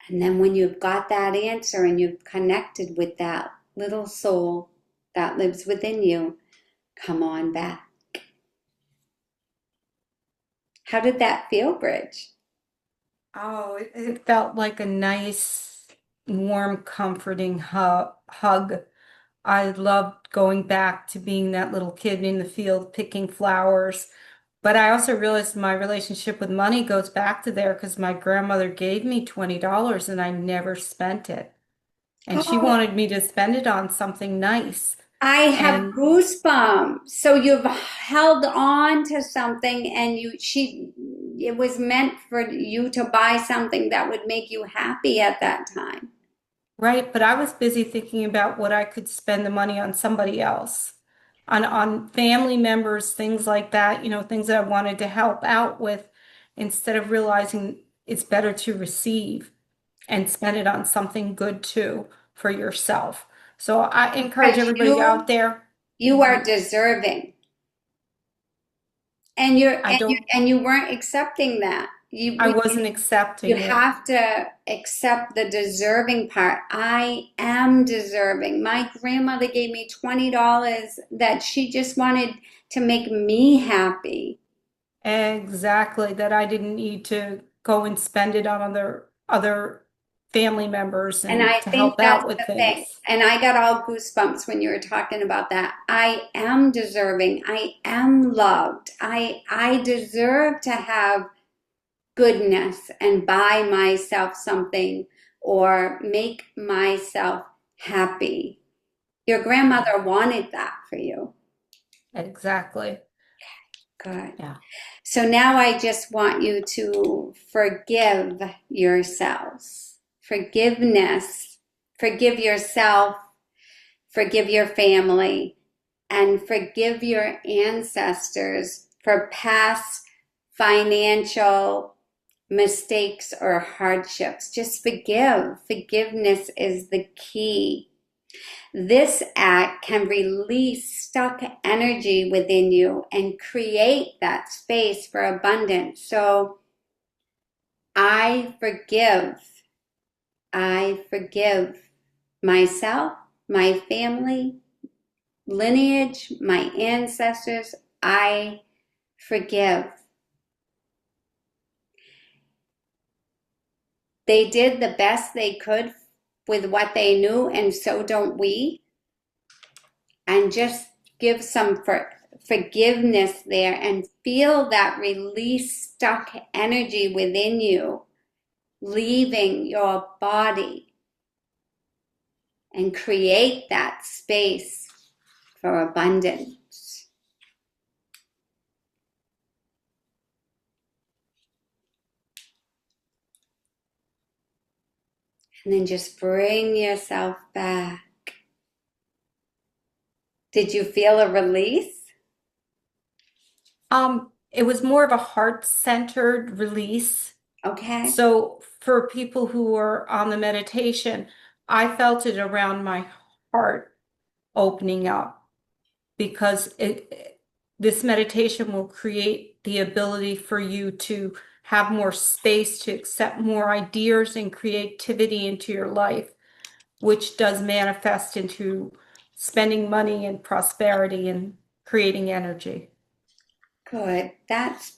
And then when you've got that answer and you've connected with that little soul that lives within you, come on back. How did that feel, Bridge? Oh, it felt like a nice, warm, comforting hug. I loved going back to being that little kid in the field picking flowers. But I also realized my relationship with money goes back to there because my grandmother gave me $20 and I never spent it. And she Oh, wanted me to spend it on something nice. I have And goosebumps. So you've held on to something and it was meant for you to buy something that would make you happy at that time. right, but I was busy thinking about what I could spend the money on somebody else, on family members, things like that, things that I wanted to help out with, instead of realizing it's better to receive and spend it on something good too for yourself. So I encourage Because everybody out there. you are deserving. And you're I don't, and you weren't accepting that. I wasn't You accepting it. have to accept the deserving part. I am deserving. My grandmother gave me $20 that she just wanted to make me happy. Exactly, that I didn't need to go and spend it on other family members And and I to think help that's out with the thing. things. And I got all goosebumps when you were talking about that. I am deserving. I am loved. I deserve to have goodness and buy myself something or make myself happy. Your grandmother wanted that for you. Exactly. Good. Yeah. So now I just want you to forgive yourselves. Forgiveness. Forgive yourself, forgive your family, and forgive your ancestors for past financial mistakes or hardships. Just forgive. Forgiveness is the key. This act can release stuck energy within you and create that space for abundance. So I forgive. I forgive myself, my family, lineage, my ancestors. I forgive. They did the best they could with what they knew, and so don't we. And just give some forgiveness there and feel that release stuck energy within you, leaving your body, and create that space for abundance. And then just bring yourself back. Did you feel a release? It was more of a heart-centered release. Okay. So for people who are on the meditation, I felt it around my heart opening up, because this meditation will create the ability for you to have more space to accept more ideas and creativity into your life, which does manifest into spending money and prosperity and creating energy. Good. That's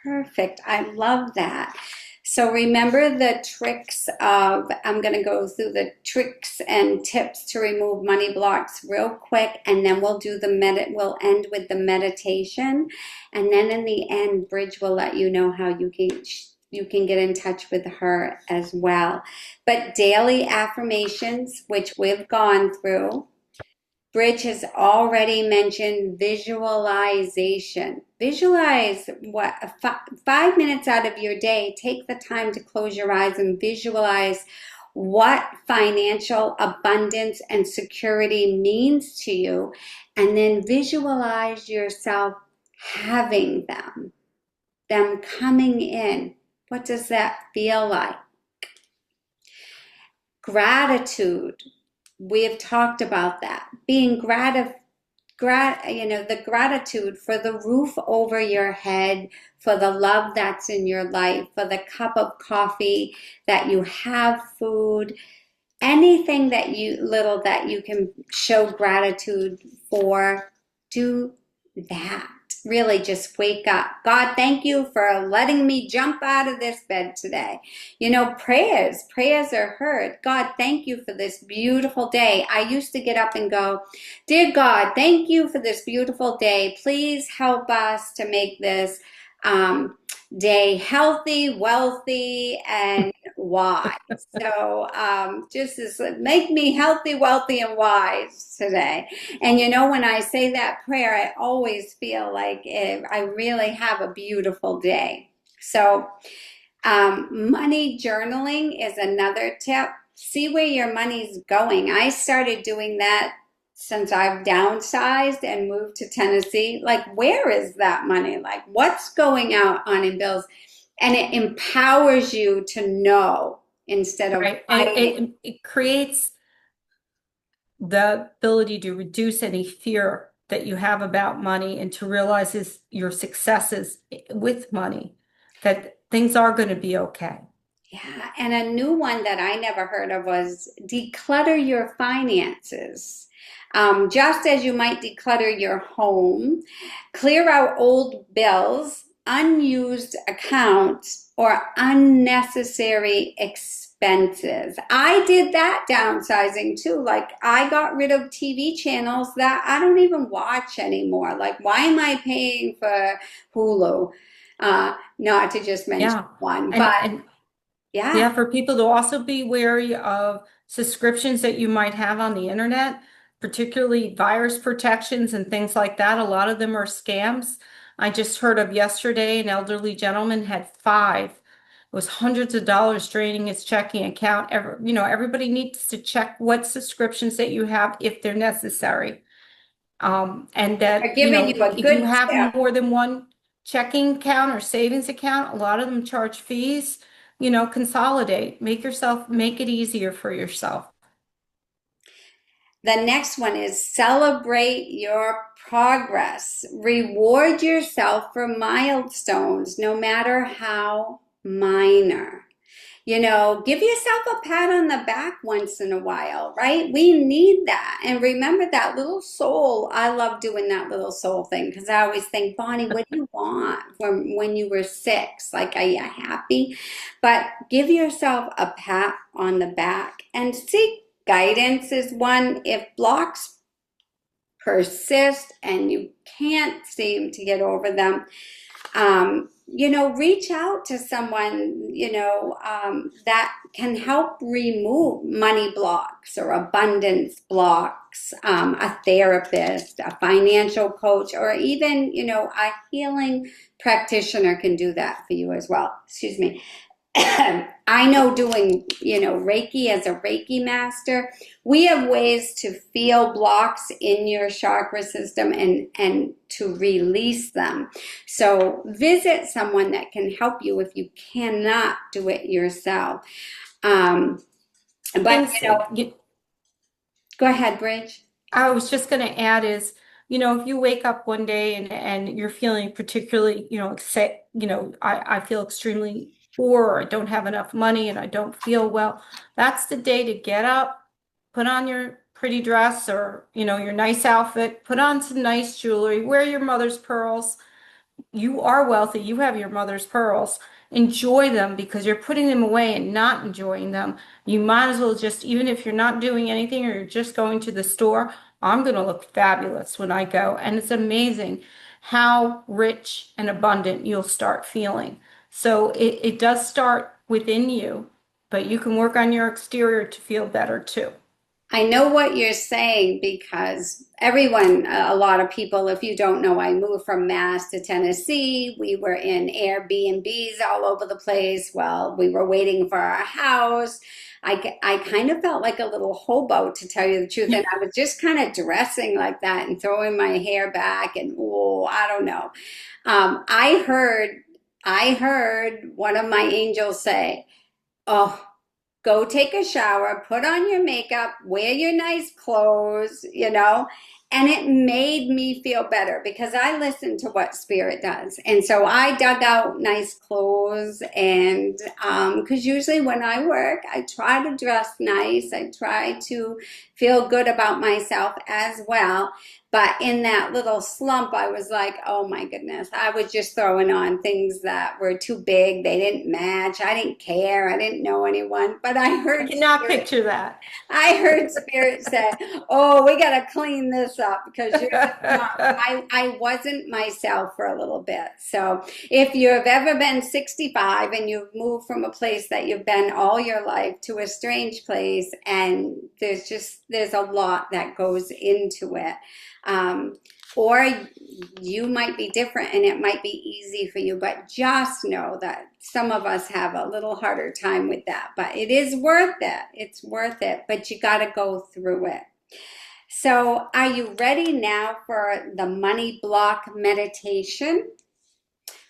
perfect. I love that. So remember the tricks of, I'm going to go through the tricks and tips to remove money blocks real quick, and then we'll end with the meditation. And then in the end, Bridge will let you know how you can get in touch with her as well. But daily affirmations, which we've gone through. Bridge has already mentioned visualization. Visualize 5 minutes out of your day. Take the time to close your eyes and visualize what financial abundance and security means to you. And then visualize yourself having them coming in. What does that feel like? Gratitude. We have talked about that. Being the gratitude for the roof over your head, for the love that's in your life, for the cup of coffee, that you have food, anything that you can show gratitude for, do that. Really just wake up. God, thank you for letting me jump out of this bed today. Prayers are heard. God, thank you for this beautiful day. I used to get up and go, Dear God, thank you for this beautiful day. Please help us to make this day healthy, wealthy, and wise. So just as make me healthy, wealthy, and wise today. And when I say that prayer, I always feel like I really have a beautiful day. So money journaling is another tip. See where your money's going. I started doing that since I've downsized and moved to Tennessee. Like, where is that money? Like, what's going out on in bills? And it empowers you to know instead of Right. And fighting. it creates the ability to reduce any fear that you have about money and to realize your successes with money, that things are going to be okay. Yeah, and a new one that I never heard of was declutter your finances. Just as you might declutter your home, clear out old bills, unused accounts, or unnecessary expenses. I did that downsizing too. Like, I got rid of TV channels that I don't even watch anymore. Like, why am I paying for Hulu? Not to just mention Yeah. one, And but and yeah. yeah, for people to also be wary of subscriptions that you might have on the internet, particularly virus protections and things like that. A lot of them are scams. I just heard of yesterday an elderly gentleman had five. It was hundreds of dollars draining his checking account. Everybody needs to check what subscriptions that you have if they're necessary. And They're that, giving you a if you good have tip. more than one checking account or savings account, a lot of them charge fees. Consolidate, make it easier for yourself. The next one is celebrate your progress. Reward yourself for milestones, no matter how minor. Give yourself a pat on the back once in a while, right? We need that. And remember that little soul. I love doing that little soul thing because I always think, Bonnie, what do you want when you were six? Like, are you happy? But give yourself a pat on the back and seek guidance is one. If blocks persist and you can't seem to get over them, reach out to someone, that can help remove money blocks or abundance blocks, a therapist, a financial coach, or even, a healing practitioner can do that for you as well. Excuse me. I know doing, Reiki as a Reiki master, we have ways to feel blocks in your chakra system and to release them. So visit someone that can help you if you cannot do it yourself. But, Things go ahead, Bridge. I was just going to add is, if you wake up one day and you're feeling particularly, I feel extremely poor, or I don't have enough money and I don't feel well, that's the day to get up, put on your pretty dress or, your nice outfit, put on some nice jewelry, wear your mother's pearls. You are wealthy. You have your mother's pearls. Enjoy them because you're putting them away and not enjoying them. You might as well just, even if you're not doing anything or you're just going to the store, I'm going to look fabulous when I go. And it's amazing how rich and abundant you'll start feeling. So it does start within you, but you can work on your exterior to feel better too. I know what you're saying because everyone, a lot of people, if you don't know, I moved from Mass to Tennessee. We were in Airbnbs all over the place while we were waiting for our house. I kind of felt like a little hobo, to tell you the truth. And I was just kind of dressing like that and throwing my hair back. And oh, I don't know. I heard one of my angels say, "Oh, go take a shower, put on your makeup, wear your nice clothes, And it made me feel better because I listen to what spirit does. And so I dug out nice clothes and because usually when I work, I try to dress nice. I try to feel good about myself as well. But in that little slump, I was like, oh my goodness, I was just throwing on things that were too big. They didn't match. I didn't care. I didn't know anyone. But I cannot picture that. I heard Spirit say, oh, we got to clean this up because you're just not. I wasn't myself for a little bit. So if you've ever been 65 and you've moved from a place that you've been all your life to a strange place, and there's a lot that goes into it. Or you might be different and it might be easy for you, but just know that some of us have a little harder time with that. But it is worth it. It's worth it, but you got to go through it. So, are you ready now for the money block meditation?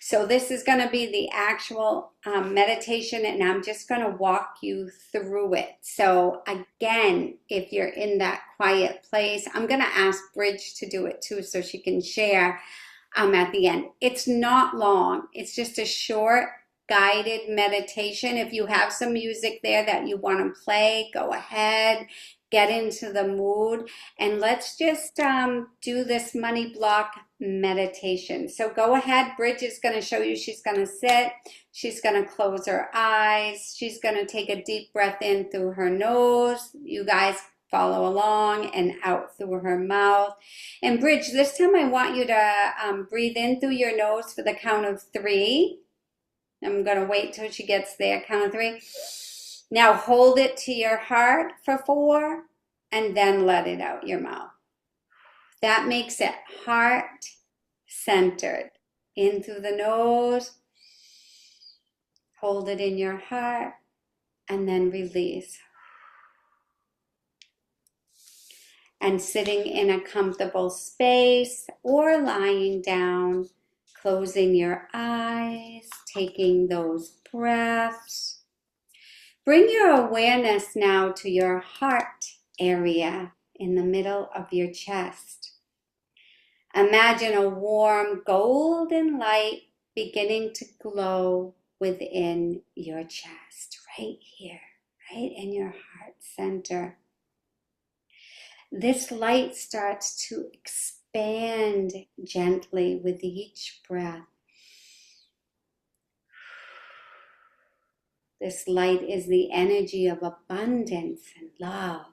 So this is going to be the actual meditation, and I'm just going to walk you through it. So again, if you're in that quiet place, I'm going to ask Bridge to do it too so she can share at the end. It's not long. It's just a short guided meditation. If you have some music there that you want to play, go ahead. Get into the mood, and let's just do this money block meditation. So go ahead. Bridge is going to show you. She's going to sit. She's going to close her eyes. She's going to take a deep breath in through her nose. You guys follow along, and out through her mouth. And Bridge, this time I want you to breathe in through your nose for the count of 3. I'm going to wait till she gets there. Count of 3. Now hold it to your heart for 4 and then let it out your mouth. That makes it heart-centered. In through the nose, hold it in your heart, and then release. And sitting in a comfortable space or lying down, closing your eyes, taking those breaths. Bring your awareness now to your heart area in the middle of your chest. Imagine a warm golden light beginning to glow within your chest, right here, right in your heart center. This light starts to expand gently with each breath. This light is the energy of abundance and love.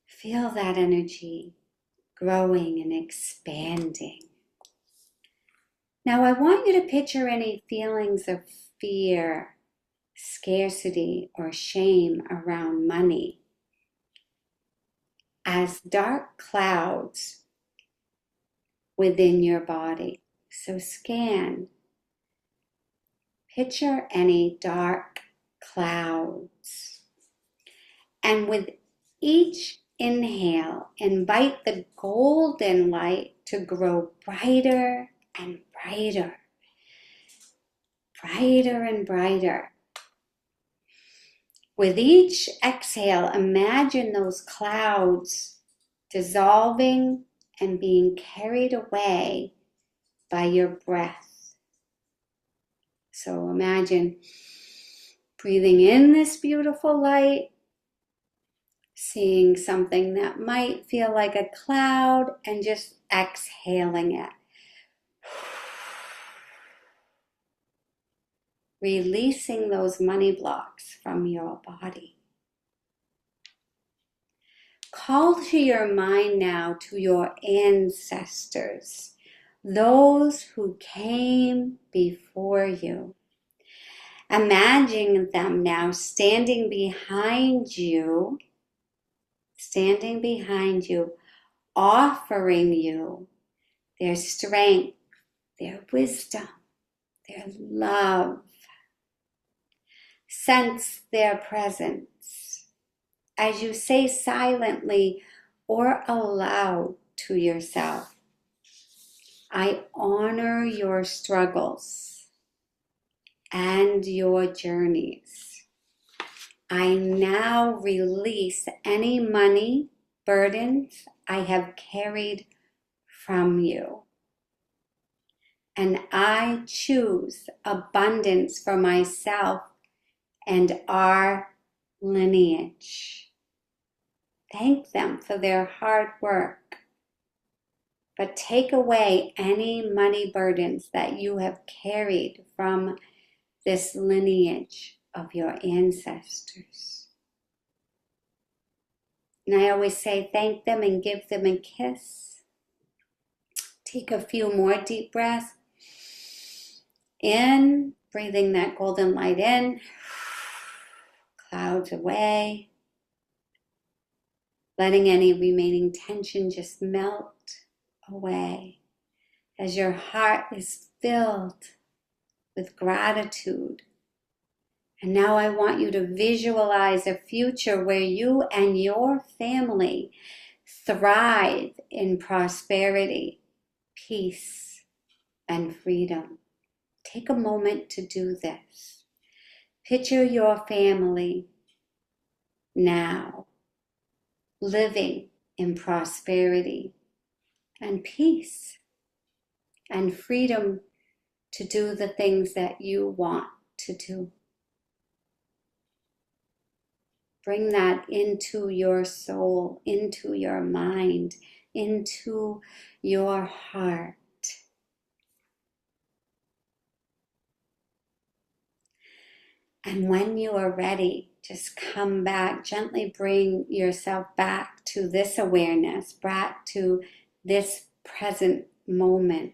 Feel that energy growing and expanding. Now I want you to picture any feelings of fear, scarcity, or shame around money as dark clouds within your body. So scan. Picture any dark clouds. And with each inhale, invite the golden light to grow brighter and brighter. Brighter and brighter. With each exhale, imagine those clouds dissolving and being carried away by your breath. So imagine breathing in this beautiful light, seeing something that might feel like a cloud, and just exhaling it. Releasing those money blocks from your body. Call to your mind now to your ancestors, those who came before you. Imagine them now standing behind you, offering you their strength, their wisdom, their love. Sense their presence as you say silently or aloud to yourself, I honor your struggles and your journeys. I now release any money burdens I have carried from you. And I choose abundance for myself and our lineage. Thank them for their hard work but take away any money burdens that you have carried from this lineage of your ancestors. And I always say thank them and give them a kiss. Take a few more deep breaths. In, breathing that golden light in, clouds away, letting any remaining tension just melt away as your heart is filled with gratitude. And now I want you to visualize a future where you and your family thrive in prosperity, peace, and freedom. Take a moment to do this. Picture your family now living in prosperity and peace and freedom to do the things that you want to do. Bring that into your soul, into your mind, into your heart. And when you are ready, just come back, gently bring yourself back to this awareness, back to this present moment.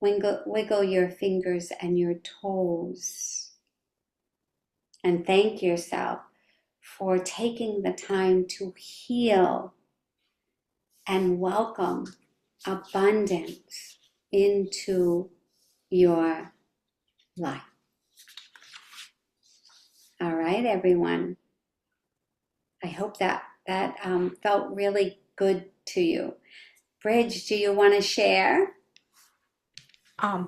Wiggle your fingers and your toes. And thank yourself for taking the time to heal and welcome abundance into your life. All right, everyone. I hope that felt really good to you. Bridge, do you want to share?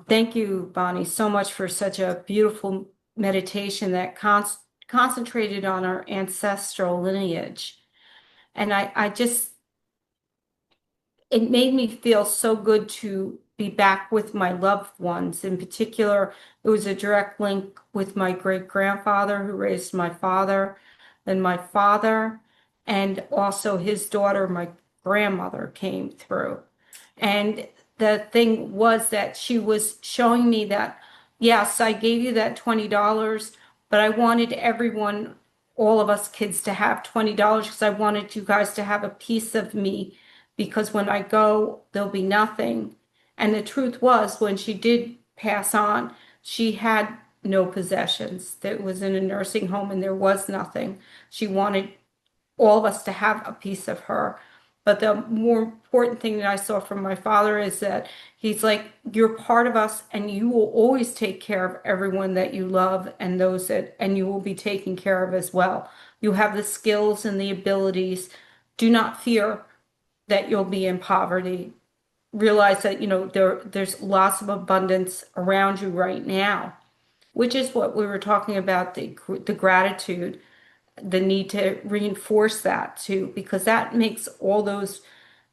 Thank you, Bonnie, so much for such a beautiful meditation that concentrated on our ancestral lineage. And I just, it made me feel so good to be back with my loved ones. In particular, it was a direct link with my great-grandfather who raised my father, then my father, and also his daughter, my grandmother, came through. And the thing was that she was showing me that, yes, I gave you that $20, but I wanted everyone, all of us kids, to have $20 because I wanted you guys to have a piece of me, because when I go, there'll be nothing. And the truth was, when she did pass on, she had no possessions. That was in a nursing home and there was nothing. She wanted all of us to have a piece of her. But the more important thing that I saw from my father is that he's like, you're part of us and you will always take care of everyone that you love and those that, and you will be taken care of as well. You have the skills and the abilities. Do not fear that you'll be in poverty. Realize that, there's lots of abundance around you right now, which is what we were talking about, the gratitude, the need to reinforce that too, because that makes all those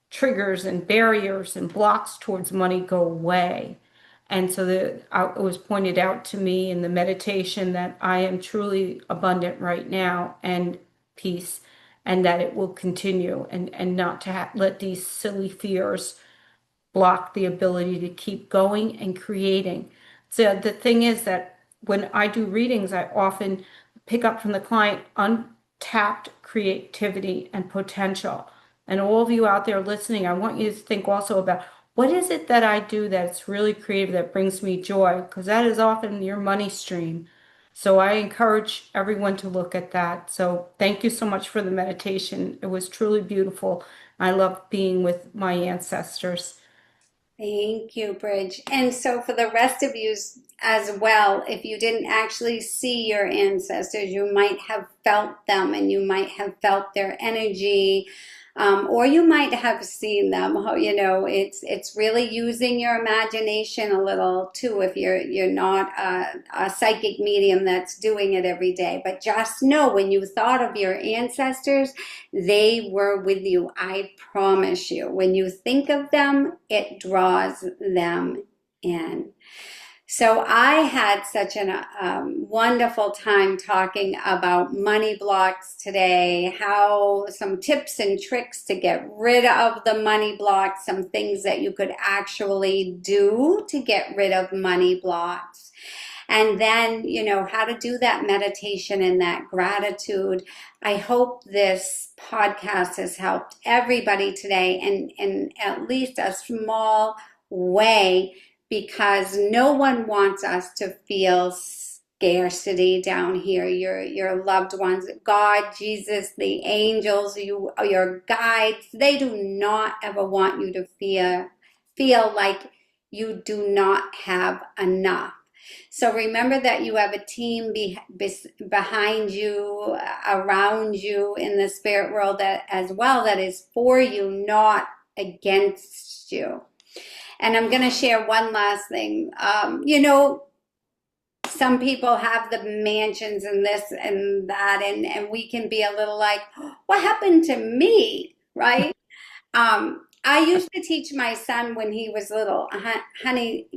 triggers and barriers and blocks towards money go away. And so it was pointed out to me in the meditation that I am truly abundant right now and peace, and that it will continue, and not to let these silly fears block the ability to keep going and creating. So the thing is that when I do readings, I often pick up from the client untapped creativity and potential. And all of you out there listening, I want you to think also about, what is it that I do that's really creative, that brings me joy? Because that is often your money stream. So I encourage everyone to look at that. So thank you so much for the meditation. It was truly beautiful. I love being with my ancestors. Thank you, Bridge. And so for the rest of you as well, if you didn't actually see your ancestors, you might have felt them and you might have felt their energy, or you might have seen them. It's really using your imagination a little too if you're not a psychic medium that's doing it every day. But just know, when you thought of your ancestors, they were with you. I promise you. When you think of them, it draws them in. So I had such a wonderful time talking about money blocks today, how some tips and tricks to get rid of the money blocks, some things that you could actually do to get rid of money blocks. And then, how to do that meditation and that gratitude. I hope this podcast has helped everybody today in at least a small way, because no one wants us to feel scarcity down here. Your loved ones, God, Jesus, the angels, your guides, they do not ever want you to feel like you do not have enough. So remember that you have a team behind you, around you in the spirit world that as well, that is for you, not against you. And I'm going to share one last thing. Some people have the mansions and this and that, and we can be a little like, what happened to me, right? I used to teach my son when he was little, honey,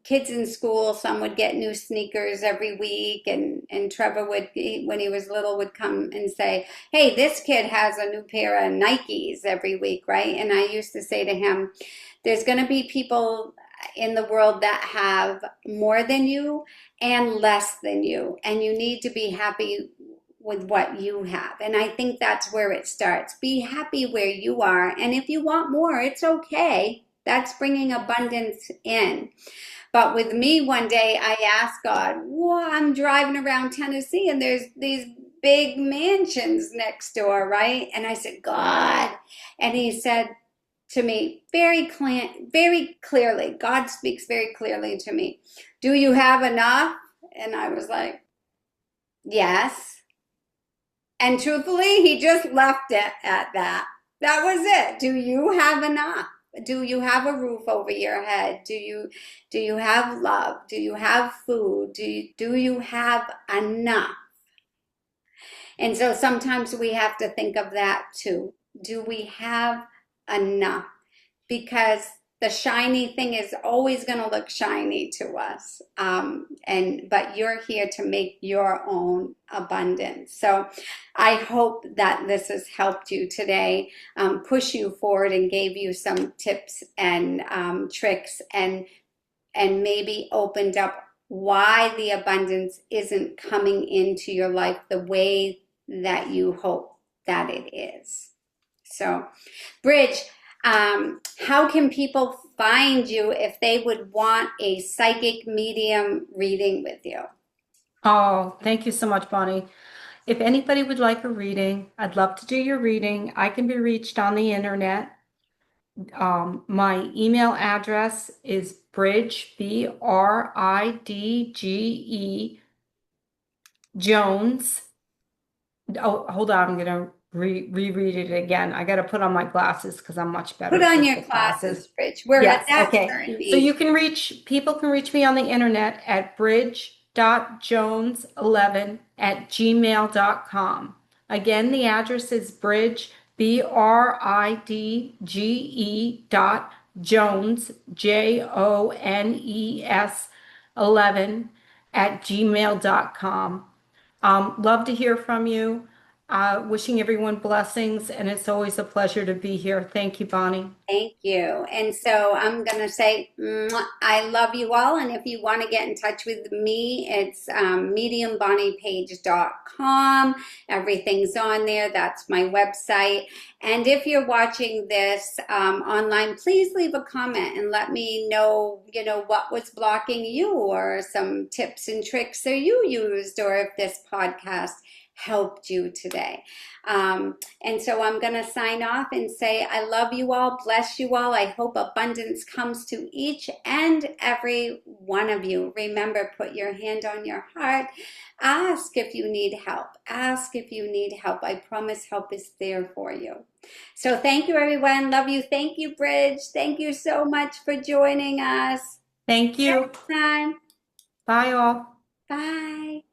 kids in school, some would get new sneakers every week, and Trevor when he was little, would come and say, hey, this kid has a new pair of Nikes every week, right? And I used to say to him, there's going to be people in the world that have more than you and less than you, and you need to be happy with what you have. And I think that's where it starts. Be happy where you are. And if you want more, it's okay. That's bringing abundance in. But with me, one day I asked God, well, I'm driving around Tennessee and there's these big mansions next door, right? And I said, God. And he said to me very clearly, God speaks very clearly to me, do you have enough? And I was like, yes. And truthfully, he just left it at that. That was it. Do you have enough? Do you have a roof over your head? Do you have love? Do you have food? Do you have enough? And so sometimes we have to think of that too. Do we have enough? Because the shiny thing is always going to look shiny to us. But you're here to make your own abundance. So I hope that this has helped you today, push you forward and gave you some tips and tricks, and maybe opened up why the abundance isn't coming into your life the way that you hope that it is. So, Bridge, how can people find you if they would want a psychic medium reading with you? Oh, thank you so much, Bonnie. If anybody would like a reading, I'd love to do your reading. I can be reached on the internet. My email address is Bridge, BRIDGE, Jones. Oh, hold on, I'm gonna reread it again. I gotta put on my glasses because I'm much Put better on with your the glasses, glasses. Bridge. We're at Yes, that okay. certain So age. people can reach me on the internet at bridge.jones11@gmail.com. Again, the address is Bridge, BRIDGE dot Jones, JONES 11@gmail.com. Love to hear from you. Wishing everyone blessings, and it's always a pleasure to be here. Thank you, Bonnie. Thank you. And so I'm going to say, I love you all. And if you want to get in touch with me, it's mediumbonniepage.com. Everything's on there. That's my website. And if you're watching this online, please leave a comment and let me know, what was blocking you, or some tips and tricks that you used, or if this podcast helped you today. And so I'm going to sign off and say, I love you all, bless you all. I hope abundance comes to each and every one of you. Remember, put your hand on your heart. Ask if you need help. Ask if you need help. I promise help is there for you. So thank you, everyone. Love you. Thank you, Bridge. Thank you so much for joining us. Thank you. Next time. Bye, all. Bye.